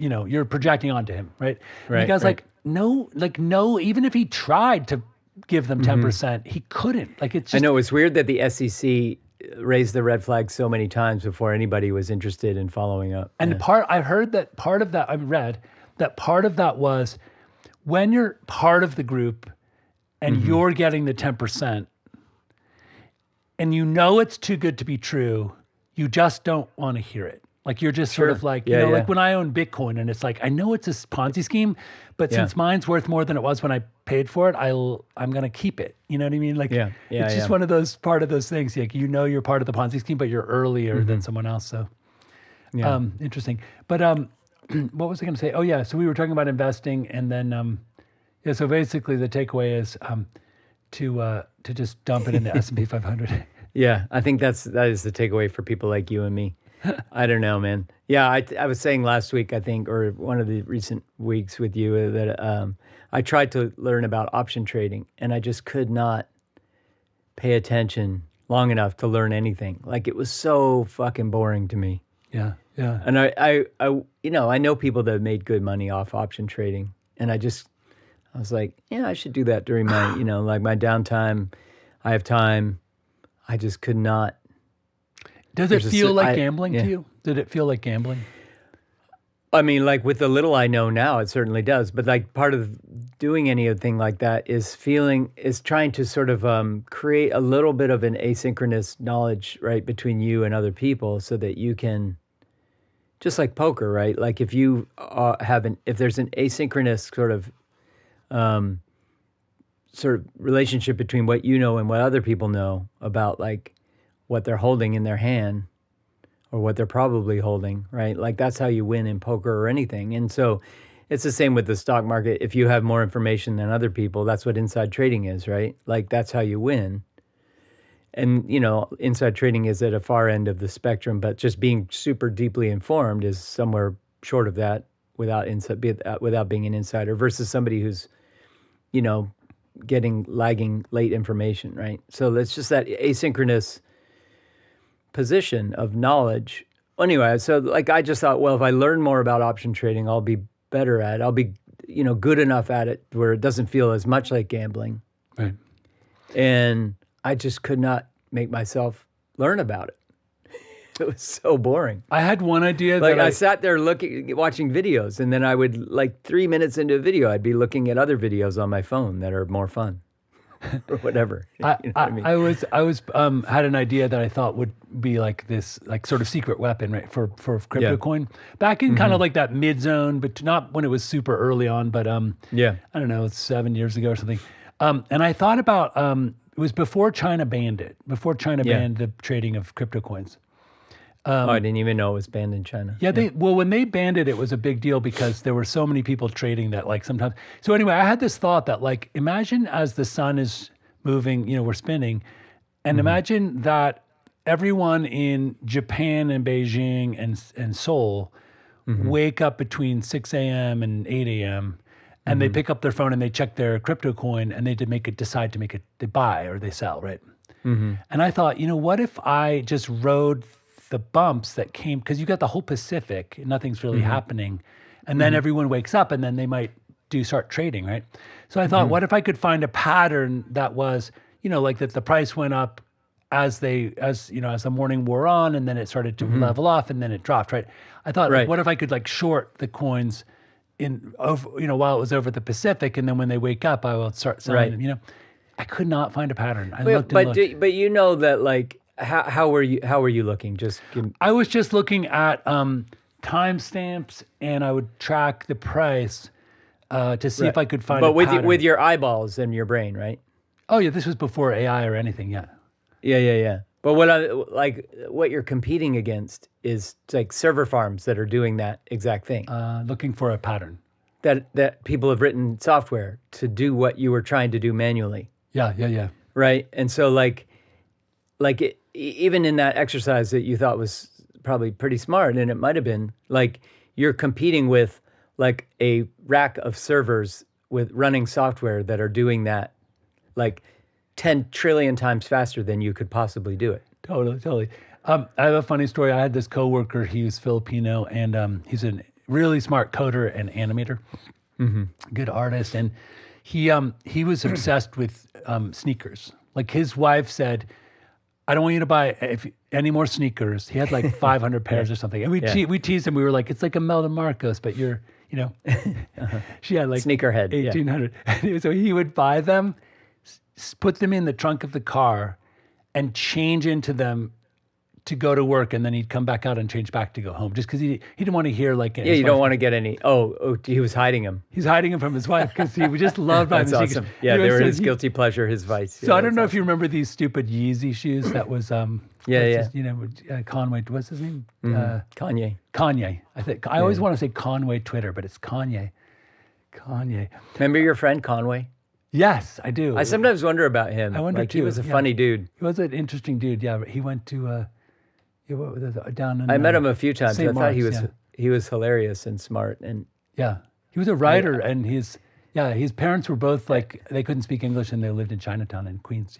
Speaker 1: you're projecting onto him, right? And the guy's like, no, even if he tried to give them 10%, he couldn't. Like it's just,
Speaker 2: I know it's weird that the SEC raised the red flag so many times before anybody was interested in following up.
Speaker 1: And I read that part of that was when you're part of the group and you're getting the 10% and it's too good to be true, you just don't want to hear it. Like you're just sort of like, like when I own Bitcoin and it's like, I know it's a Ponzi scheme, but since mine's worth more than it was when I paid for it, I'm going to keep it. You know what I mean? Like it's just one of those, part of those things. Like, you're part of the Ponzi scheme, but you're earlier than someone else. So interesting. But what was I going to say? Oh yeah. So we were talking about investing and then, so basically the takeaway is to just dump it in the S&P 500.
Speaker 2: Yeah. I think that is the takeaway for people like you and me. I don't know, man. Yeah, I was saying last week, I think, or one of the recent weeks with you, that I tried to learn about option trading, and I just could not pay attention long enough to learn anything. Like, it was so fucking boring to me.
Speaker 1: Yeah.
Speaker 2: And I know people that have made good money off option trading, and I was like, I should do that during my, like my downtime. I have time. I just could not.
Speaker 1: Does it feel like gambling to you? Did it feel like gambling?
Speaker 2: I mean, like with the little I know now, it certainly does. But like part of doing anything like that is trying to sort of create a little bit of an asynchronous knowledge, right, between you and other people so that you can, just like poker, right? Like if you if there's an asynchronous sort of relationship between what you know and what other people know about like what they're holding in their hand or what they're probably holding, right? Like that's how you win in poker or anything. And so it's the same with the stock market. If you have more information than other people, that's what inside trading is, right? Like that's how you win. And, inside trading is at a far end of the spectrum, but just being super deeply informed is somewhere short of that without being an insider versus somebody who's, getting lagging late information, right? So it's just that asynchronous position of knowledge. Anyway, so like I just thought, well, if I learn more about option trading, I'll be better at it. I'll be, good enough at it where it doesn't feel as much like gambling.
Speaker 1: Right.
Speaker 2: And I just could not make myself learn about it. It was so boring.
Speaker 1: I had one idea
Speaker 2: that I sat there watching videos, and then I would, like 3 minutes into a video, I'd be looking at other videos on my phone that are more fun. Or whatever.
Speaker 1: I was had an idea that I thought would be like this, like sort of secret weapon, right, for crypto coin back in kind of like that mid zone, but not when it was super early on, but I don't know, it's 7 years ago or something. And I thought about it was before China banned it, banned the trading of crypto coins.
Speaker 2: I didn't even know it was banned in China.
Speaker 1: Yeah, when they banned it, it was a big deal because there were so many people trading that like sometimes. So anyway, I had this thought that like, imagine as the sun is moving, we're spinning, and imagine that everyone in Japan and Beijing and Seoul wake up between 6 a.m. and 8 a.m. and they pick up their phone and they check their crypto coin and they decide to they buy or they sell, right? And I thought, what if I just rode the bumps that came, because you got the whole Pacific, and nothing's really happening, and then everyone wakes up and then they might start trading, right? So I thought, what if I could find a pattern that was, like that the price went up as the morning wore on, and then it started to level off, and then it dropped, right? I thought, like, what if I could short the coins while it was over the Pacific, and then when they wake up, I will start selling them. I could not find a pattern. I looked and looked.
Speaker 2: But you know that, like, how were you looking?
Speaker 1: I was just looking at timestamps, and I would track the price to see if I could find.
Speaker 2: But
Speaker 1: a pattern.
Speaker 2: with your eyeballs and your brain, right?
Speaker 1: Oh yeah, this was before AI or anything. Yeah.
Speaker 2: Yeah. But what you're competing against is like server farms that are doing that exact thing.
Speaker 1: Looking for a pattern.
Speaker 2: That people have written software to do what you were trying to do manually.
Speaker 1: Yeah.
Speaker 2: Right. And so even in that exercise that you thought was probably pretty smart, and it might have been, like, you're competing with like a rack of servers with running software that are doing that like 10 trillion times faster than you could possibly do it.
Speaker 1: Totally. I have a funny story. I had this coworker. He was Filipino, and he's a really smart coder and animator, good artist, and he was obsessed with sneakers. Like, his wife said, I don't want you to buy any more sneakers. He had like 500 pairs or something. And we teased him. We were like, it's like Imelda Marcos, but you're, she had like
Speaker 2: sneakerhead,
Speaker 1: 1,800. Yeah. So he would buy them, put them in the trunk of the car, and change into them to go to work, and then he'd come back out and change back to go home, just because he didn't want to hear like.
Speaker 2: Yeah, you don't want to get any. Oh, he was hiding them.
Speaker 1: He's hiding them from his wife because he just loved buying
Speaker 2: That's
Speaker 1: the
Speaker 2: awesome. Yeah, they were his guilty pleasure, his vice.
Speaker 1: So I don't know if you remember these stupid Yeezy shoes. That was Conway. What's his name?
Speaker 2: Kanye.
Speaker 1: I think I always want to say Conway Twitter, but it's Kanye.
Speaker 2: Remember your friend Conway?
Speaker 1: Yes, I do.
Speaker 2: I sometimes wonder about him. I wonder too. He was a funny dude.
Speaker 1: He was an interesting dude. Yeah, he went to down in.
Speaker 2: I met him a few times.
Speaker 1: St.
Speaker 2: I thought
Speaker 1: Mark's,
Speaker 2: he was hilarious and smart, and
Speaker 1: he was a writer, and his parents were both like, they couldn't speak English, and they lived in Chinatown in Queens.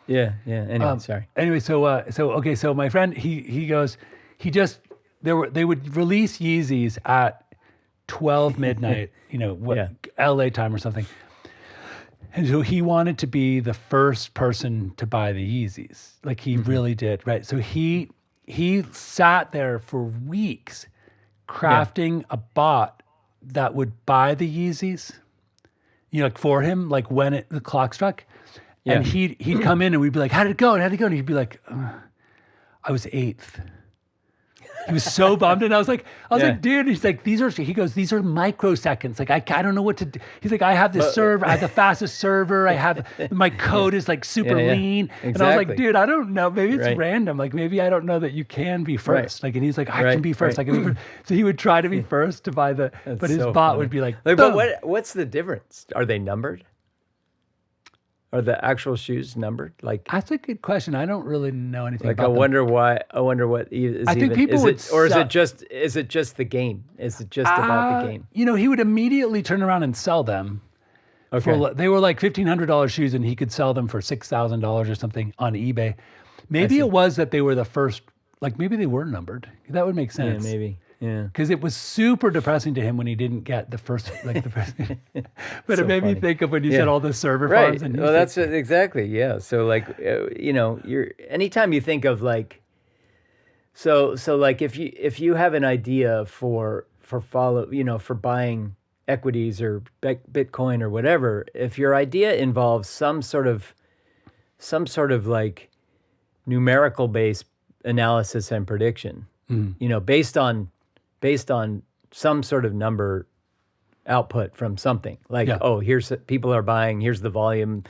Speaker 2: Yeah. Anyway, sorry.
Speaker 1: Anyway, so my friend he goes, they would release Yeezys at 12 midnight, LA time or something. And so he wanted to be the first person to buy the Yeezys. Like, he really did, right? So he sat there for weeks crafting a bot that would buy the Yeezys, like for him, like when the clock struck. Yeah. And he'd come in and we'd be like, how'd it go? And he'd be like, I was 8th. He was so bummed, and I was like, dude. He's like, these are microseconds. Like, I don't know what to do. He's like, I have this server. I have the fastest server. I have my code is like super lean.
Speaker 2: Exactly.
Speaker 1: And I was like, dude, I don't know. Maybe it's random. Like, maybe I don't know that you can be first. Like, and he's like, I can be first. I can be first. So he would try to be first to buy but his bot would be like,
Speaker 2: but what's the difference? Are they numbered? Are the actual shoes numbered? Like,
Speaker 1: that's a good question. I don't really know anything about
Speaker 2: them.
Speaker 1: I
Speaker 2: wonder what is.
Speaker 1: I think people would.
Speaker 2: Or is it just the game? Is it just about the game?
Speaker 1: He would immediately turn around and sell them. Okay. They were like $1,500 shoes, and he could sell them for $6,000 or something on eBay. Maybe it was that they were the first. Like, maybe they were numbered. That would make sense.
Speaker 2: Yeah, maybe. Yeah.
Speaker 1: Because it was super depressing to him when he didn't get the first, but so it made me think of when you said all the server farms. And
Speaker 2: that's exactly, yeah. So like, you're anytime you think of like, so like if you have an idea for buying equities or Bitcoin or whatever, if your idea involves some sort of like numerical based analysis and prediction, based on some sort of number output from something, like, here's people are buying, here's the volume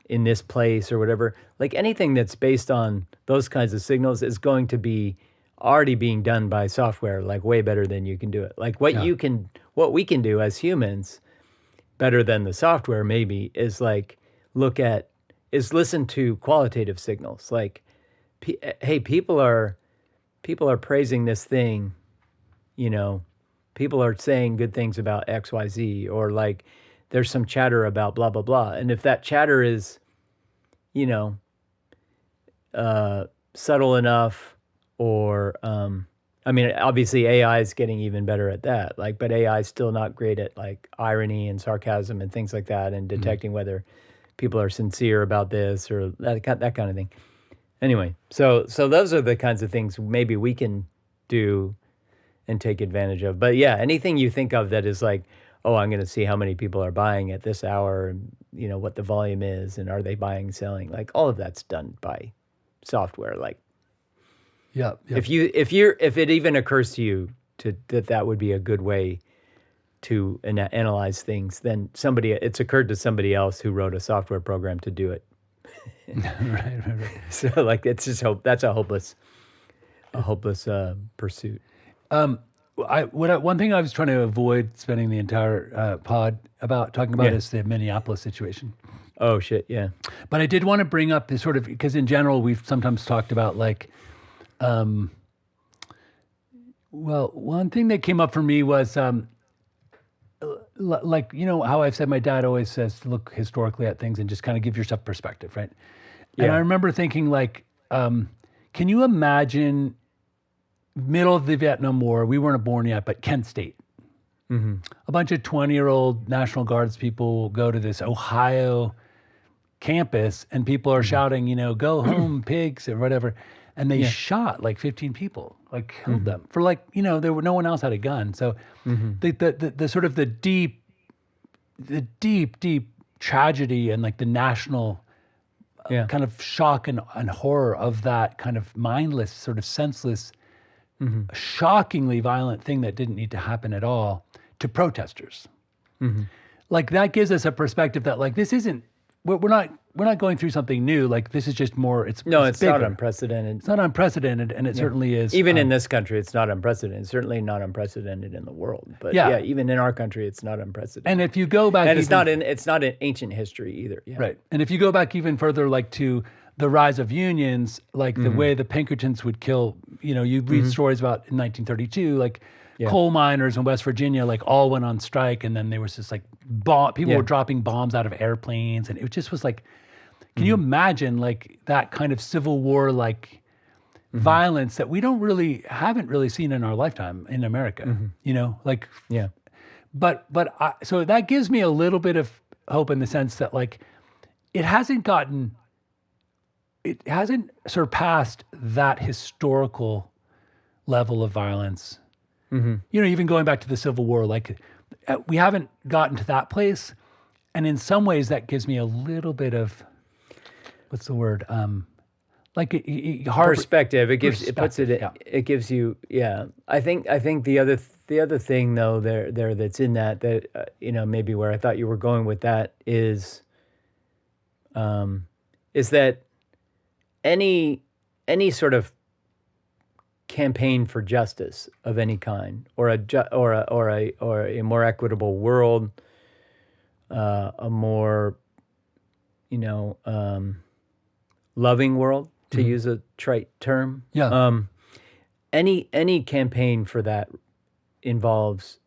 Speaker 2: in this place or whatever. Like, anything that's based on those kinds of signals is going to be already being done by software, like way better than you can do it. Like what we can do as humans better than the software maybe is like listen to qualitative signals. Like, hey, people are praising this thing, People are saying good things about XYZ, or like there's some chatter about blah, blah, blah. And if that chatter is, you know, subtle enough, or, I mean, obviously AI is getting even better at that, like, but AI is still not great at like irony and sarcasm and things like that, and detecting whether people are sincere about this or that kind of thing. Anyway, so those are the kinds of things maybe we can do and take advantage of. But yeah, anything you think of that is like, oh, I'm going to see how many people are buying at this hour, and you know what the volume is, and are they buying, selling? Like all of that's done by software. Like,
Speaker 1: Yeah.
Speaker 2: if it even occurs to you that would be a good way to analyze things, then it's occurred to somebody else who wrote a software program to do it.
Speaker 1: Right.
Speaker 2: So like it's just that's a hopeless pursuit.
Speaker 1: One thing I was trying to avoid spending the entire pod talking about is the Minneapolis situation.
Speaker 2: Oh shit, yeah.
Speaker 1: But I did want to bring up this sort of, because in general we've sometimes talked about like, well, one thing that came up for me was like, you know how I've said my dad always says to look historically at things and just kind of give yourself perspective, right?
Speaker 2: Yeah.
Speaker 1: And I remember thinking like, can you imagine middle of the Vietnam War, we weren't born yet, but Kent State. A bunch of 20-year-old National Guards people go to this Ohio campus and people are shouting, you know, go home, pigs, or whatever. And they shot like 15 people, like killed them for like, you know, no one else had a gun. So the sort of the deep tragedy and like the national kind of shock and horror of that kind of mindless, sort of senseless, shockingly violent thing that didn't need to happen at all to protesters. Like that gives us a perspective that like this isn't, we're not going through something new. Like this is just more. It's
Speaker 2: not
Speaker 1: bigger.
Speaker 2: unprecedented.
Speaker 1: It's not unprecedented, and it certainly is.
Speaker 2: Even in this country, it's not unprecedented. It's certainly not unprecedented in the world. But yeah, even in our country, it's not unprecedented.
Speaker 1: And if you go back,
Speaker 2: and it's not in ancient history either. Yeah.
Speaker 1: Right. And if you go back even further, like to the rise of unions, like the way the Pinkertons would kill. You know, you read stories about in 1932, like. Coal miners in West Virginia, like all went on strike, and then there was just like people were dropping bombs out of airplanes, and it just was like, can you imagine like that kind of Civil War like violence that we haven't really seen in our lifetime in America? You know, like so that gives me a little bit of hope in the sense that like it hasn't surpassed that historical level of violence. You know, even going back to the Civil War, like we haven't gotten to that place. And in some ways that gives me a little bit of, what's the word? Like hard
Speaker 2: perspective. It gives you. I think the other thing though there that's in that you know, maybe where I thought you were going with that is that any sort of campaign for justice of any kind, or a more equitable world, a more, you know, loving world, to use a trite term. Any campaign for that involves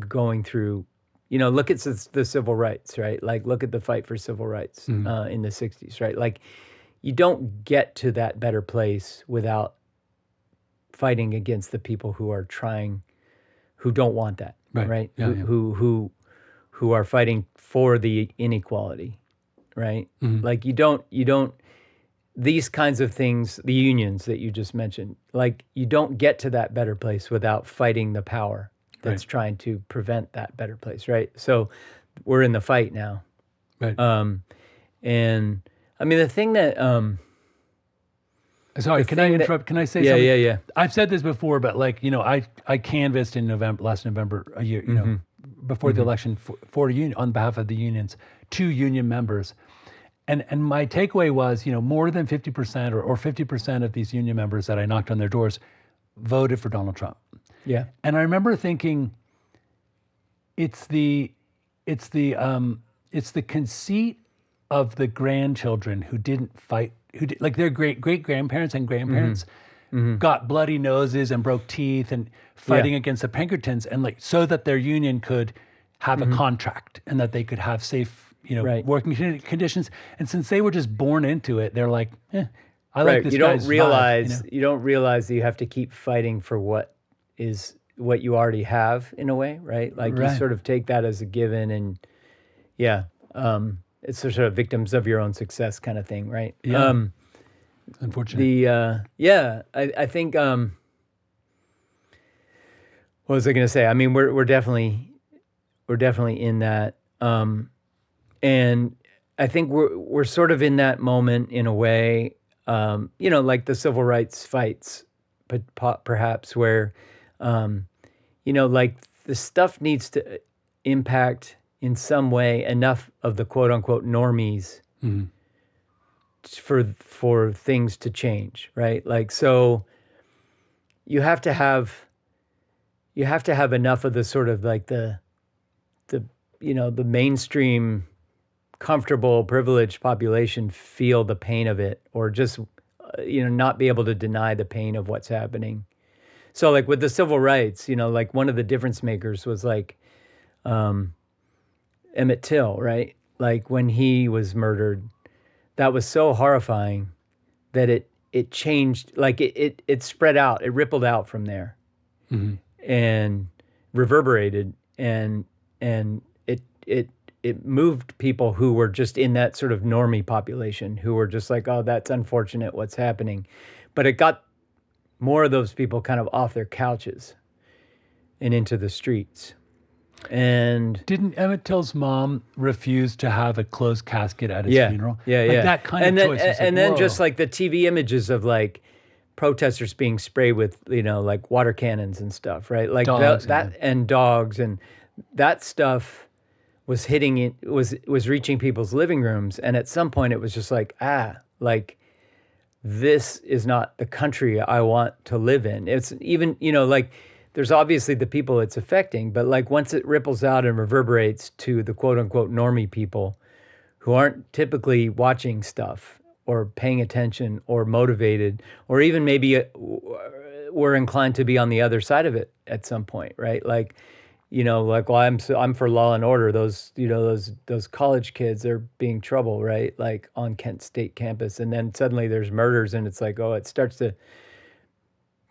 Speaker 2: going through, you know, look at the civil rights, right? Like look at the fight for civil rights in the 60s, right? Like you don't get to that better place without fighting against the people who are trying, who don't want that, right? Who are fighting for the inequality, right? Like you don't, these kinds of things, the unions that you just mentioned, like you don't get to that better place without fighting the power that's trying to prevent that better place, right? So we're in the fight now.
Speaker 1: Right.
Speaker 2: And I mean, the thing that,
Speaker 1: sorry, can I interrupt? Can I say something?
Speaker 2: Yeah.
Speaker 1: I've said this before, but like, you know, I canvassed in last November, a year, you know, before the election for on behalf of the unions, 2 union members. And my takeaway was, you know, more than 50% or 50% of these union members that I knocked on their doors voted for Donald Trump.
Speaker 2: Yeah. And
Speaker 1: I remember thinking it's the conceit of the grandchildren who didn't fight, like their great grandparents and grandparents got bloody noses and broke teeth and fighting against the Pinkertons, and like so that their union could have a contract and that they could have safe, working conditions. And since they were just born into it, they're like, I like this guy's vibe,
Speaker 2: you don't realize that you have to keep fighting for what you already have in a way, right? Like you sort of take that as a given, and it's sort of victims of your own success kind of thing, right?
Speaker 1: Yeah. Unfortunate.
Speaker 2: I think what was I going to say? I mean, we're definitely in that, and I think we're sort of in that moment in a way, like the civil rights fights, but perhaps where, like the stuff needs to impact in some way enough of the quote unquote normies for things to change, right? Like, so you have to have enough of the sort of like the mainstream comfortable privileged population feel the pain of it, or just not be able to deny the pain of what's happening. So like with the civil rights, like one of the difference makers was like Emmett Till, right? Like when he was murdered, that was so horrifying that it changed, like it spread out, it rippled out from there and reverberated, and it moved people who were just in that sort of normie population, who were just like, oh, that's unfortunate what's happening. But it got more of those people kind of off their couches and into the streets. And
Speaker 1: didn't Emmett Till's mom refuse to have a closed casket at his funeral?
Speaker 2: That
Speaker 1: kind of choice.
Speaker 2: And then just like the TV images of like protesters being sprayed with, like water cannons and stuff, right? Like
Speaker 1: dogs,
Speaker 2: and dogs, and that stuff was hitting it, was reaching people's living rooms. And at some point it was just like, like this is not the country I want to live in. It's even, like there's obviously the people it's affecting, but like once it ripples out and reverberates to the quote unquote normie people who aren't typically watching stuff or paying attention or motivated, or even maybe were inclined to be on the other side of it at some point, right? Like, like, well, I'm for law and order. Those, those college kids are being trouble, right? Like on Kent State campus. And then suddenly there's murders, and it's like, oh, it starts to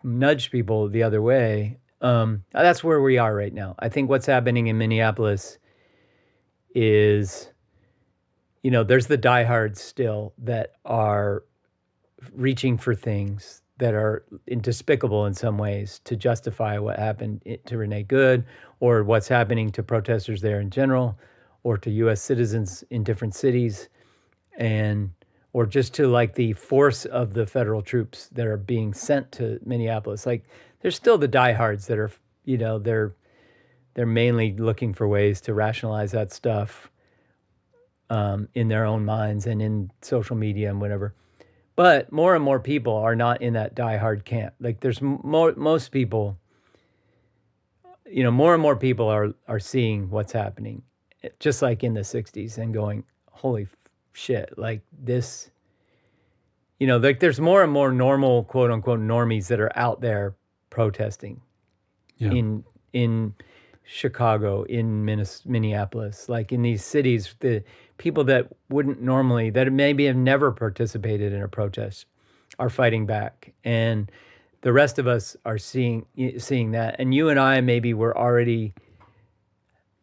Speaker 2: nudge people the other way. That's where we are right now. I think what's happening in Minneapolis is, there's the diehards still that are reaching for things that are despicable in some ways to justify what happened to Renee Good, or what's happening to protesters there in general, or to U.S. citizens in different cities, or just to like the force of the federal troops that are being sent to Minneapolis. Like there's still the diehards that are, they're mainly looking for ways to rationalize that stuff in their own minds and in social media and whatever. But more and more people are not in that diehard camp. Like there's most people, more and more people are seeing what's happening, just like in the 60s, and going, holy shit, like this, like there's more and more normal, quote unquote, normies that are out there protesting in Chicago, in Minneapolis, like in these cities, the people that wouldn't normally, that maybe have never participated in a protest, are fighting back. And the rest of us are seeing that. And you and I maybe were already,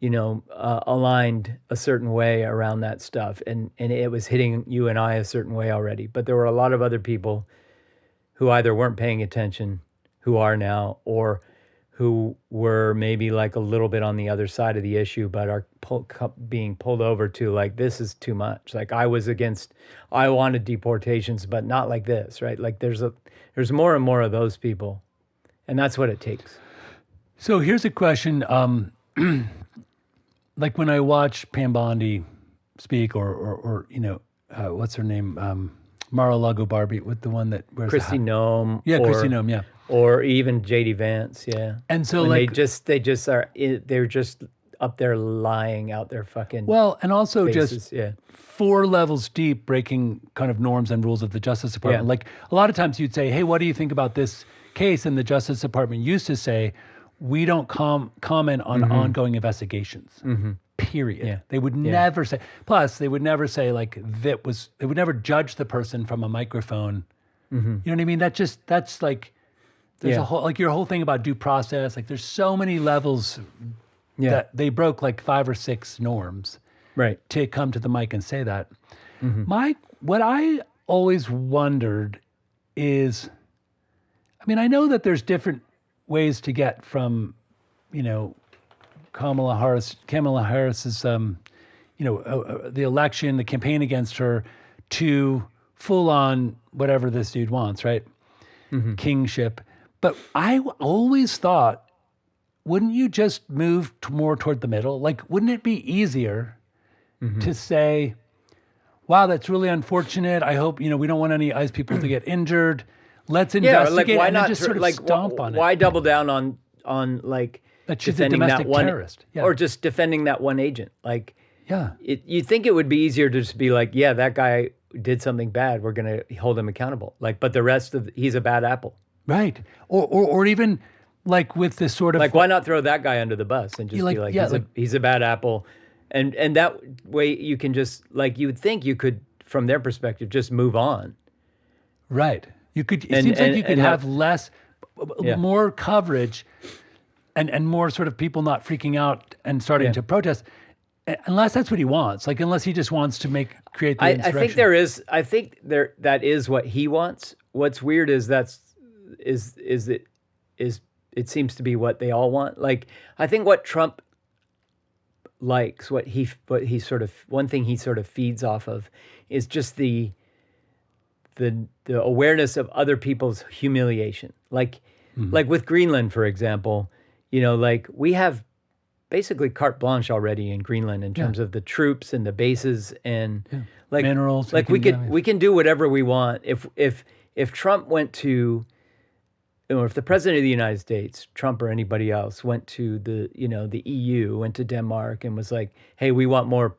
Speaker 2: aligned a certain way around that stuff. And it was hitting you and I a certain way already. But there were a lot of other people who either weren't paying attention, who are now, or who were maybe like a little bit on the other side of the issue, but are being pulled over to like, this is too much. Like I wanted deportations, but not like this, right? Like there's more and more of those people, and that's what it takes.
Speaker 1: So here's a question. Like when I watch Pam Bondi speak, or what's her name? Mar-a-Lago Barbie, with the one that wears
Speaker 2: Kristi Noem.
Speaker 1: Yeah, Kristi Noem, yeah.
Speaker 2: Or even JD Vance, yeah.
Speaker 1: And so
Speaker 2: when
Speaker 1: like
Speaker 2: they're just up there lying out their fucking
Speaker 1: Well, and also
Speaker 2: faces.
Speaker 1: just 4 levels deep, breaking kind of norms and rules of the Justice Department.
Speaker 2: Yeah.
Speaker 1: Like a lot of times you'd say, hey, what do you think about this case? And the Justice Department used to say, we don't comment on ongoing investigations. Period.
Speaker 2: Yeah.
Speaker 1: They would never say, plus they would never say like they would never judge the person from a microphone. You know what I mean? That's like, there's a whole, like your whole thing about due process, like there's so many levels that they broke like 5 or 6 norms to come to the mic and say that. What I always wondered is, I mean, I know that there's different ways to get from, you know, Kamala Harris's, the election, the campaign against her, to full on whatever this dude wants, right? Kingship. But I always thought, wouldn't you just move more toward the middle? Like, wouldn't it be easier to say, wow, that's really unfortunate. I hope, we don't want any ICE people to get injured. Let's investigate
Speaker 2: why
Speaker 1: and
Speaker 2: not
Speaker 1: then just sort of stomp on it.
Speaker 2: Why double down on like
Speaker 1: That she's a
Speaker 2: defending
Speaker 1: domestic
Speaker 2: that one
Speaker 1: terrorist. Yeah.
Speaker 2: or just defending that one agent? Like,
Speaker 1: Yeah.
Speaker 2: you'd think it would be easier to just be like, yeah, that guy did something bad. We're going to hold him accountable. Like, but the rest of he's a bad apple.
Speaker 1: Right. Or even like with this sort of
Speaker 2: Like, why not throw that guy under the bus and just be like, he's a bad apple. And that way you can just, like, you would think you could, from their perspective, just move on.
Speaker 1: Right. You could. It seems like you could have less, more coverage, and more sort of people not freaking out and starting to protest, unless that's what he wants. Like, unless he just wants to create the insurrection.
Speaker 2: I think that is what he wants. What's weird is it seems to be what they all want. Like, I think what Trump likes, one thing he sort of feeds off of, is just the awareness of other people's humiliation. Like with Greenland, for example, like we have basically carte blanche already in Greenland in terms of the troops and the bases and like
Speaker 1: minerals.
Speaker 2: Like we can do whatever we want. If Trump went to, if the president of the United States, Trump or anybody else, went to the EU, went to Denmark and was like, hey, we want more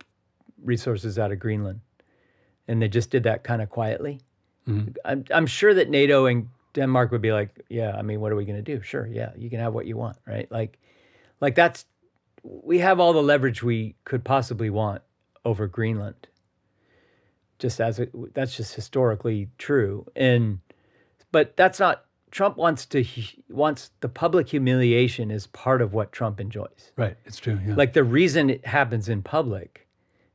Speaker 2: resources out of Greenland, and they just did that kind of quietly, I'm sure that NATO and Denmark would be like, yeah, I mean, what are we going to do? Sure, yeah, you can have what you want, right? Like we have all the leverage we could possibly want over Greenland. That's just historically true, but that's not. Trump wants the public humiliation is part of what Trump enjoys.
Speaker 1: Right, it's true. Yeah.
Speaker 2: Like the reason it happens in public,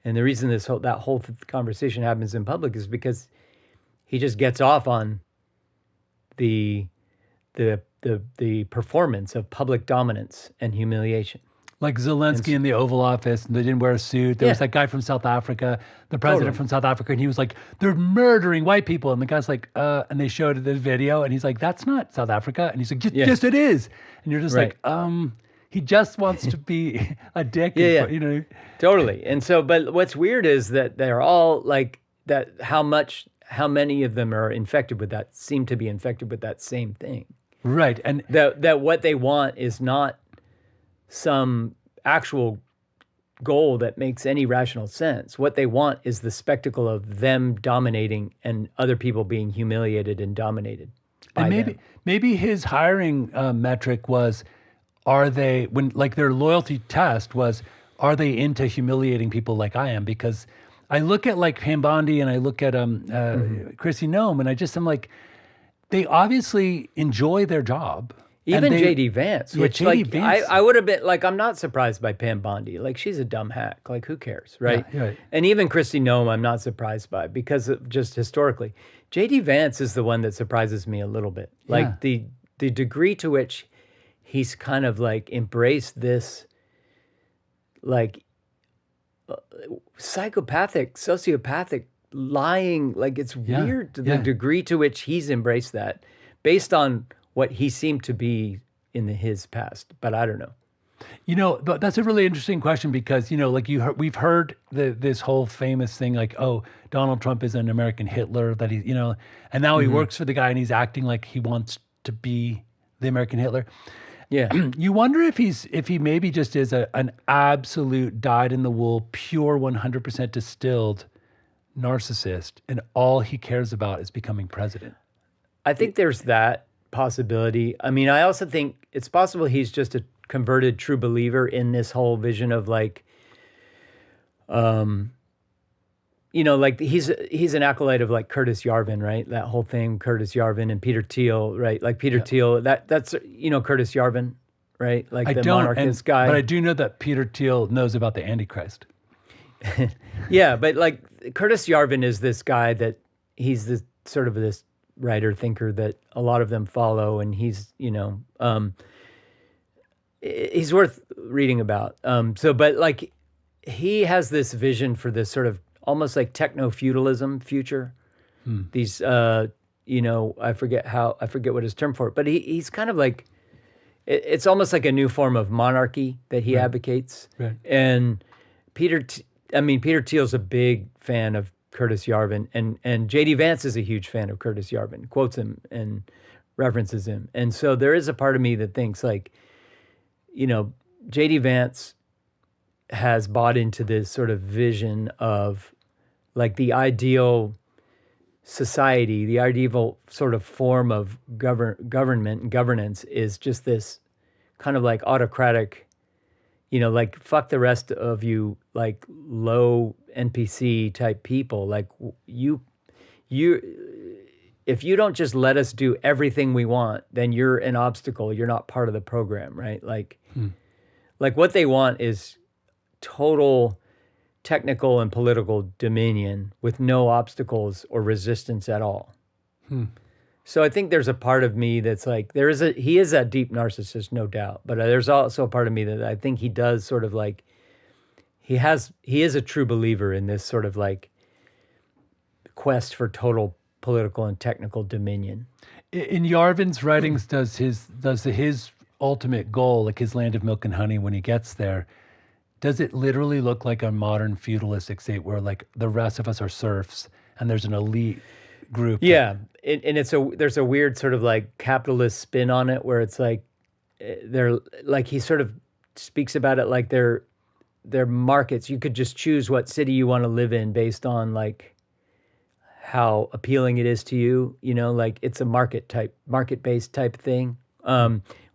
Speaker 2: and the reason that whole conversation happens in public is because he just gets off on the performance of public dominance and humiliation.
Speaker 1: Like Zelensky in the Oval Office, and they didn't wear a suit. There was that guy from South Africa, the president from South Africa, and he was like, they're murdering white people. And the guy's like, and they showed the video, and he's like, that's not South Africa. And he's like, yes, it is. And you're just like, he just wants to be a dick.
Speaker 2: Totally. And so, but what's weird is that they're all like that, how many of them seem to be infected with that same thing.
Speaker 1: Right. And
Speaker 2: that what they want is not some actual goal that makes any rational sense. What they want is the spectacle of them dominating and other people being humiliated and dominated by them.
Speaker 1: Maybe his hiring metric was, their loyalty test was, are they into humiliating people like I am? Because I look at like Pam Bondi and I look at Chrissy Noem, and I'm like, they obviously enjoy their job.
Speaker 2: Even J.D. Vance, which
Speaker 1: Vance.
Speaker 2: I would have been like, I'm not surprised by Pam Bondi. Like, she's a dumb hack. Like, who cares, right?
Speaker 1: Yeah, right.
Speaker 2: And even Christy Noem, I'm not surprised by, because of just historically. J.D. Vance is the one that surprises me a little bit. Like the degree to which he's kind of like embraced this like psychopathic, sociopathic lying. Like, it's weird the degree to which he's embraced that based on what he seemed to be in his past, but I don't know.
Speaker 1: But that's a really interesting question because, like we've heard this whole famous thing, like, oh, Donald Trump is an American Hitler, that he, and now he works for the guy and he's acting like he wants to be the American Hitler.
Speaker 2: Yeah.
Speaker 1: You wonder if he maybe just is an absolute dyed-in-the-wool, pure 100% distilled narcissist, and all he cares about is becoming president.
Speaker 2: I think there's that possibility. I mean, I also think it's possible he's just a converted true believer in this whole vision of like, like he's an acolyte of like Curtis Yarvin, right? That whole thing, Curtis Yarvin and Peter Thiel, right? Like Peter Thiel, that's Curtis Yarvin, right? Like the monarchist guy.
Speaker 1: But I do know that Peter Thiel knows about the Antichrist.
Speaker 2: Yeah, but like Curtis Yarvin is this guy that he's this sort of this writer thinker that a lot of them follow, and he's he's worth reading about. But like he has this vision for this sort of almost like techno-feudalism future. These I forget what his term for it, but he's kind of like it's almost like a new form of monarchy that he advocates.
Speaker 1: Right.
Speaker 2: And Peter Thiel's a big fan of Curtis Yarvin, and J.D. Vance is a huge fan of Curtis Yarvin, quotes him and references him. And so there is a part of me that thinks like, J.D. Vance has bought into this sort of vision of like the ideal society, the ideal sort of form of government and governance is just this kind of like autocratic, like fuck the rest of you, like low NPC type people. Like you, if you don't just let us do everything we want, then you're an obstacle. You're not part of the program, right? Like what they want is total technical and political dominion with no obstacles or resistance at all. So I think there's a part of me that's like, he is a deep narcissist, no doubt. But there's also a part of me that I think he does sort of like, he is a true believer in this sort of like quest for total political and technical dominion.
Speaker 1: In Yarvin's writings, does his ultimate goal, like his land of milk and honey, when he gets there, does it literally look like a modern feudalistic state where like the rest of us are serfs and there's an elite group?
Speaker 2: Yeah, and there's a weird sort of like capitalist spin on it where it's like they're like he sort of speaks about it like they're markets. You could just choose what city you want to live in based on like how appealing it is to you. Like it's a market-based type thing.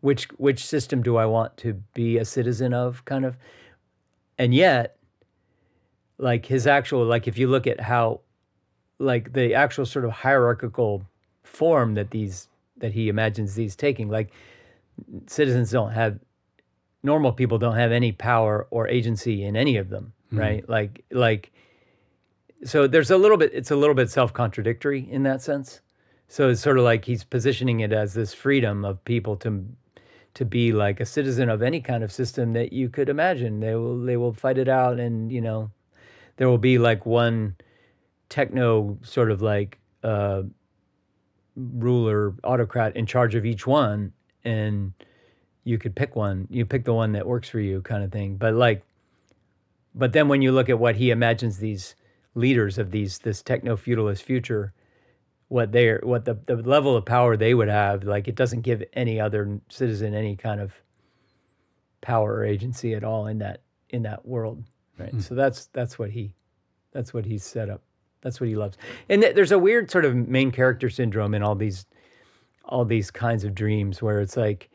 Speaker 2: Which system do I want to be a citizen of, kind of. And yet, like his actual, like if you look at how, like the actual sort of hierarchical form that he imagines these taking, like normal people don't have any power or agency in any of them, right? Like, so it's a little bit self-contradictory in that sense. So it's sort of like he's positioning it as this freedom of people to be like a citizen of any kind of system that you could imagine. They will fight it out, and there will be like one techno sort of like ruler, autocrat in charge of each one, and you could pick one. You pick the one that works for you, kind of thing. But then when you look at what he imagines these leaders of this techno feudalist future, what the level of power they would have, like it doesn't give any other citizen any kind of power or agency at all in that world, right? So that's what he's set up. That's what he loves. And there's a weird sort of main character syndrome in all these kinds of dreams where it's like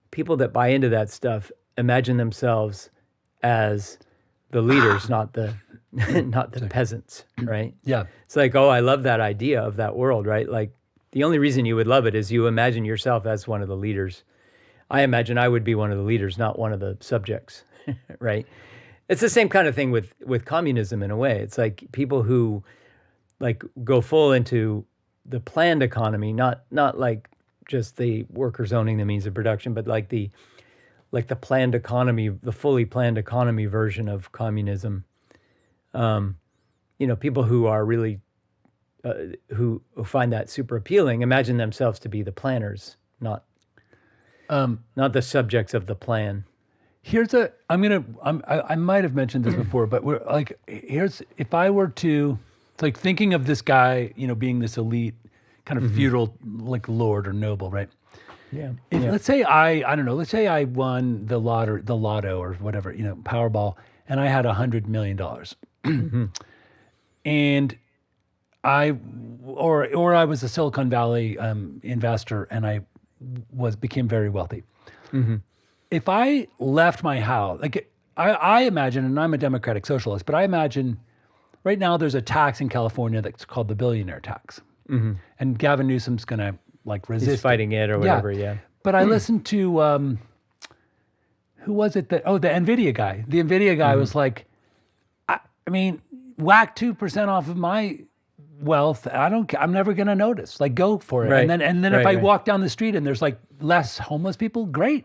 Speaker 2: people that buy into that stuff imagine themselves as the leaders, not the peasants, right?
Speaker 1: Yeah.
Speaker 2: It's like, oh, I love that idea of that world, right? Like the only reason you would love it is you imagine yourself as one of the leaders. I imagine I would be one of the leaders, not one of the subjects, right? It's the same kind of thing with communism in a way. It's like people who like go full into the planned economy, not like just the workers owning the means of production, but like the planned economy, the fully planned economy version of communism. People who are really, who find that super appealing, imagine themselves to be the planners, not the subjects of the plan.
Speaker 1: I might have mentioned this before, but if I were to, it's like thinking of this guy, being this elite kind of feudal, like lord or noble, right?
Speaker 2: Yeah.
Speaker 1: If,
Speaker 2: Yeah.
Speaker 1: let's say I don't know, let's say I won the lotto or whatever, Powerball, and I had $100 million, and or I was a Silicon Valley investor, and I became very wealthy. If I left my house, like I imagine, and I'm a democratic socialist, but I imagine right now there's a tax in California that's called the billionaire tax, and Gavin Newsom's going to like resist.
Speaker 2: He's fighting it or whatever. Yeah.
Speaker 1: But I listened to who was it that? Oh, the Nvidia guy. The Nvidia guy was like, I mean, whack 2% off of my wealth. I'm never going to notice. Like, go for it.
Speaker 2: Right.
Speaker 1: And then if
Speaker 2: Right,
Speaker 1: I
Speaker 2: right.
Speaker 1: walk down the street and there's like less homeless people, great.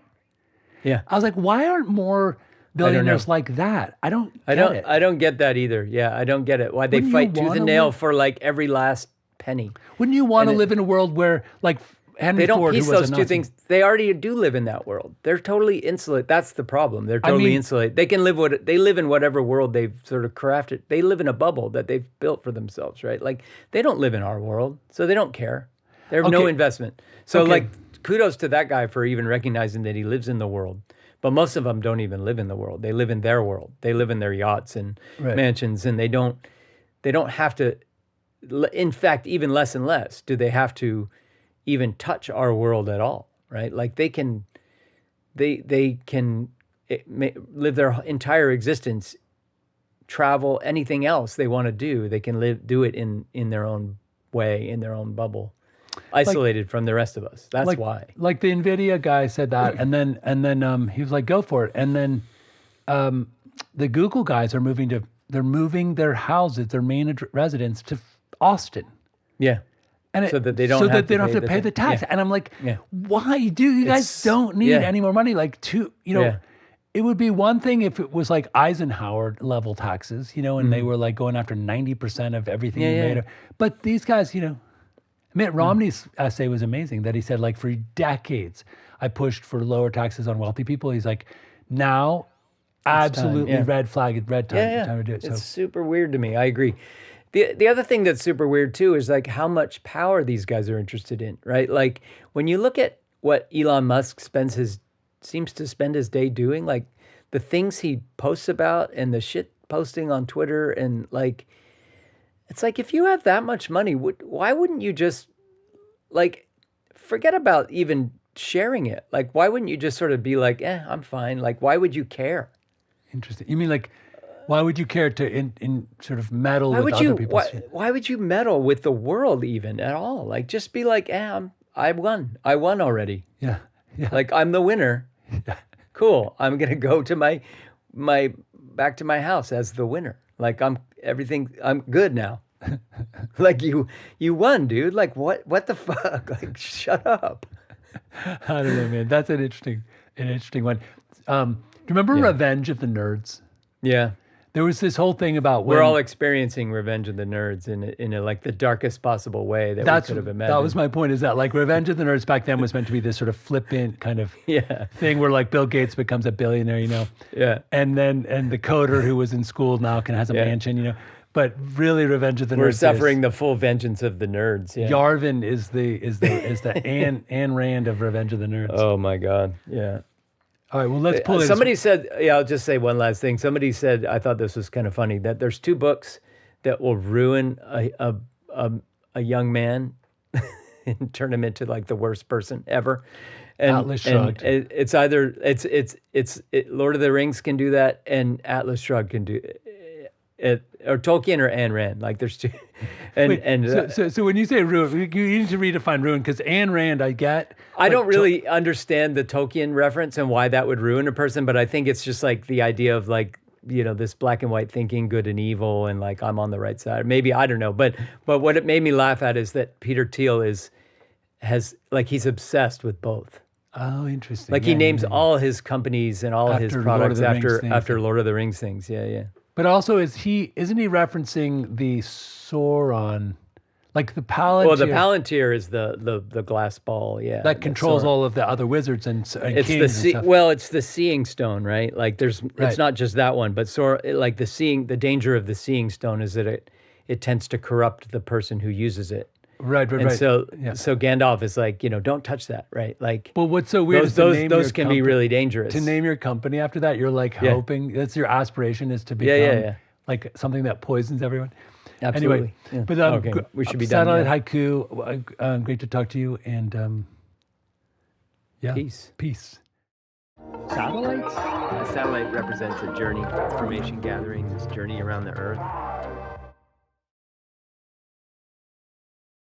Speaker 2: Yeah.
Speaker 1: I was like, why aren't more billionaires like that? I don't get it.
Speaker 2: I don't get that either. Yeah, I don't get it. Why they
Speaker 1: Wouldn't you
Speaker 2: fight tooth
Speaker 1: wanna
Speaker 2: and nail
Speaker 1: live-
Speaker 2: for like every last penny.
Speaker 1: Wouldn't you want to live in a world where like Henry
Speaker 2: They don't
Speaker 1: Ford,
Speaker 2: piece
Speaker 1: who was
Speaker 2: those
Speaker 1: a
Speaker 2: two
Speaker 1: Nazi,
Speaker 2: things. They already do live in that world. They're totally insulated. That's the problem. They're totally
Speaker 1: mean-
Speaker 2: insulated. They can they live in whatever world they've sort of crafted. They live in a bubble that they've built for themselves, right? Like they don't live in our world, so they don't care. They have no
Speaker 1: Okay.
Speaker 2: investment. So
Speaker 1: Okay.
Speaker 2: like kudos to that guy for even recognizing that he lives in the world. But most of them don't even live in the world. They live in their world. They live in their yachts and
Speaker 1: Right.
Speaker 2: mansions, and they don't have to. In fact, even less and less do they have to even touch our world at all, right? Like they can live their entire existence, travel, anything else they want to do. They can do it in their own way, in their own bubble, isolated from the rest of us. That's why.
Speaker 1: Like the Nvidia guy said that, and then he was like, "Go for it." And then the Google guys are moving their houses, their main residence to Austin.
Speaker 2: Yeah.
Speaker 1: And
Speaker 2: So that they don't have to
Speaker 1: pay the tax.
Speaker 2: yeah.
Speaker 1: And I'm like,
Speaker 2: Yeah.
Speaker 1: why do you guys
Speaker 2: It's-
Speaker 1: don't need
Speaker 2: yeah.
Speaker 1: any more money? Like
Speaker 2: Yeah.
Speaker 1: it would be one thing if it was like Eisenhower level taxes, and they were like going after 90% of everything you
Speaker 2: Yeah.
Speaker 1: made. But these guys, Mitt Romney's essay was amazing that he said like for decades I pushed for lower taxes on wealthy people. He's like, now absolutely
Speaker 2: yeah.
Speaker 1: red flag, red time,
Speaker 2: Yeah.
Speaker 1: time to do it. So
Speaker 2: It's super weird to me. I agree. The other thing that's super weird too is like how much power these guys are interested in, right? Like when you look at what Elon Musk seems to spend his day doing, like the things he posts about and the shit posting on Twitter, and like it's like if you have that much money, why wouldn't you just like forget about even sharing it? Like why wouldn't you just sort of be like, I'm fine. Like why would you care?
Speaker 1: interesting. You mean like, why would you care to in sort of meddle
Speaker 2: Why
Speaker 1: with
Speaker 2: would
Speaker 1: other
Speaker 2: you?
Speaker 1: people's?
Speaker 2: Why would you meddle with the world even at all? Like, just be like, I won. I won already.
Speaker 1: Yeah, yeah.
Speaker 2: Like, I'm the winner. Cool. I'm gonna go to my back to my house as the winner. Like, I'm good now. Like you won, dude. Like, what the fuck? Like, shut up.
Speaker 1: I don't know, man. That's an interesting one. Do you remember Revenge of the Nerds?
Speaker 2: Yeah.
Speaker 1: There was this whole thing about when
Speaker 2: We're all experiencing Revenge of the Nerds in a like the darkest possible way that we could have imagined.
Speaker 1: that was my point. Is that like Revenge of the Nerds back then was meant to be this sort of flippant kind of
Speaker 2: Yeah.
Speaker 1: thing where like Bill Gates becomes a billionaire,
Speaker 2: Yeah.
Speaker 1: and the coder who was in school now has a
Speaker 2: Yeah.
Speaker 1: mansion, But really, Revenge of the Nerds.
Speaker 2: We're suffering the full vengeance of the nerds. Yeah.
Speaker 1: Yarvin is the Anne Rand of Revenge of the Nerds.
Speaker 2: Oh my God. Yeah.
Speaker 1: All right, well, let's pull it.
Speaker 2: Somebody said, I'll just say one last thing. Somebody said, I thought this was kind of funny, that there's two books that will ruin a young man and turn him into like the worst person ever. And,
Speaker 1: Atlas Shrugged.
Speaker 2: And it's either Lord of the Rings can do that, and Atlas Shrugged can do it, or Tolkien or Ayn Rand. Like there's two.
Speaker 1: So when you say ruin, you need to redefine ruin, because Ayn Rand I get.
Speaker 2: I don't really understand the Tolkien reference and why that would ruin a person, but I think it's just like the idea of like, this black and white thinking, good and evil, and like I'm on the right side. Maybe, I don't know. But what it made me laugh at is that Peter Thiel has he's obsessed with both.
Speaker 1: Oh, interesting.
Speaker 2: Like he names all his companies and all his
Speaker 1: After
Speaker 2: products
Speaker 1: Lord of the Rings things.
Speaker 2: after Lord of the Rings things. Yeah.
Speaker 1: But also, isn't he referencing the Sauron, like the Palantir?
Speaker 2: Well, the Palantir is the glass ball, yeah.
Speaker 1: that controls all of the other wizards and
Speaker 2: It's
Speaker 1: kings
Speaker 2: the
Speaker 1: and stuff.
Speaker 2: it's the seeing stone, right? Like it's not just that one, but like the danger of the seeing stone is that it tends to corrupt the person who uses it.
Speaker 1: Right.
Speaker 2: And so
Speaker 1: Yeah.
Speaker 2: so Gandalf is like, don't touch that, right? Like
Speaker 1: Well, what's so weird is
Speaker 2: those can be really dangerous.
Speaker 1: to name your company after that. You're like hoping that's your aspiration is to become like something that poisons everyone.
Speaker 2: Absolutely.
Speaker 1: Anyway, but
Speaker 2: okay, we should be done.
Speaker 1: Satellite Haiku. Great to talk to you, and peace.
Speaker 2: Satellites? A satellite represents a journey for information gathering, this journey around the Earth.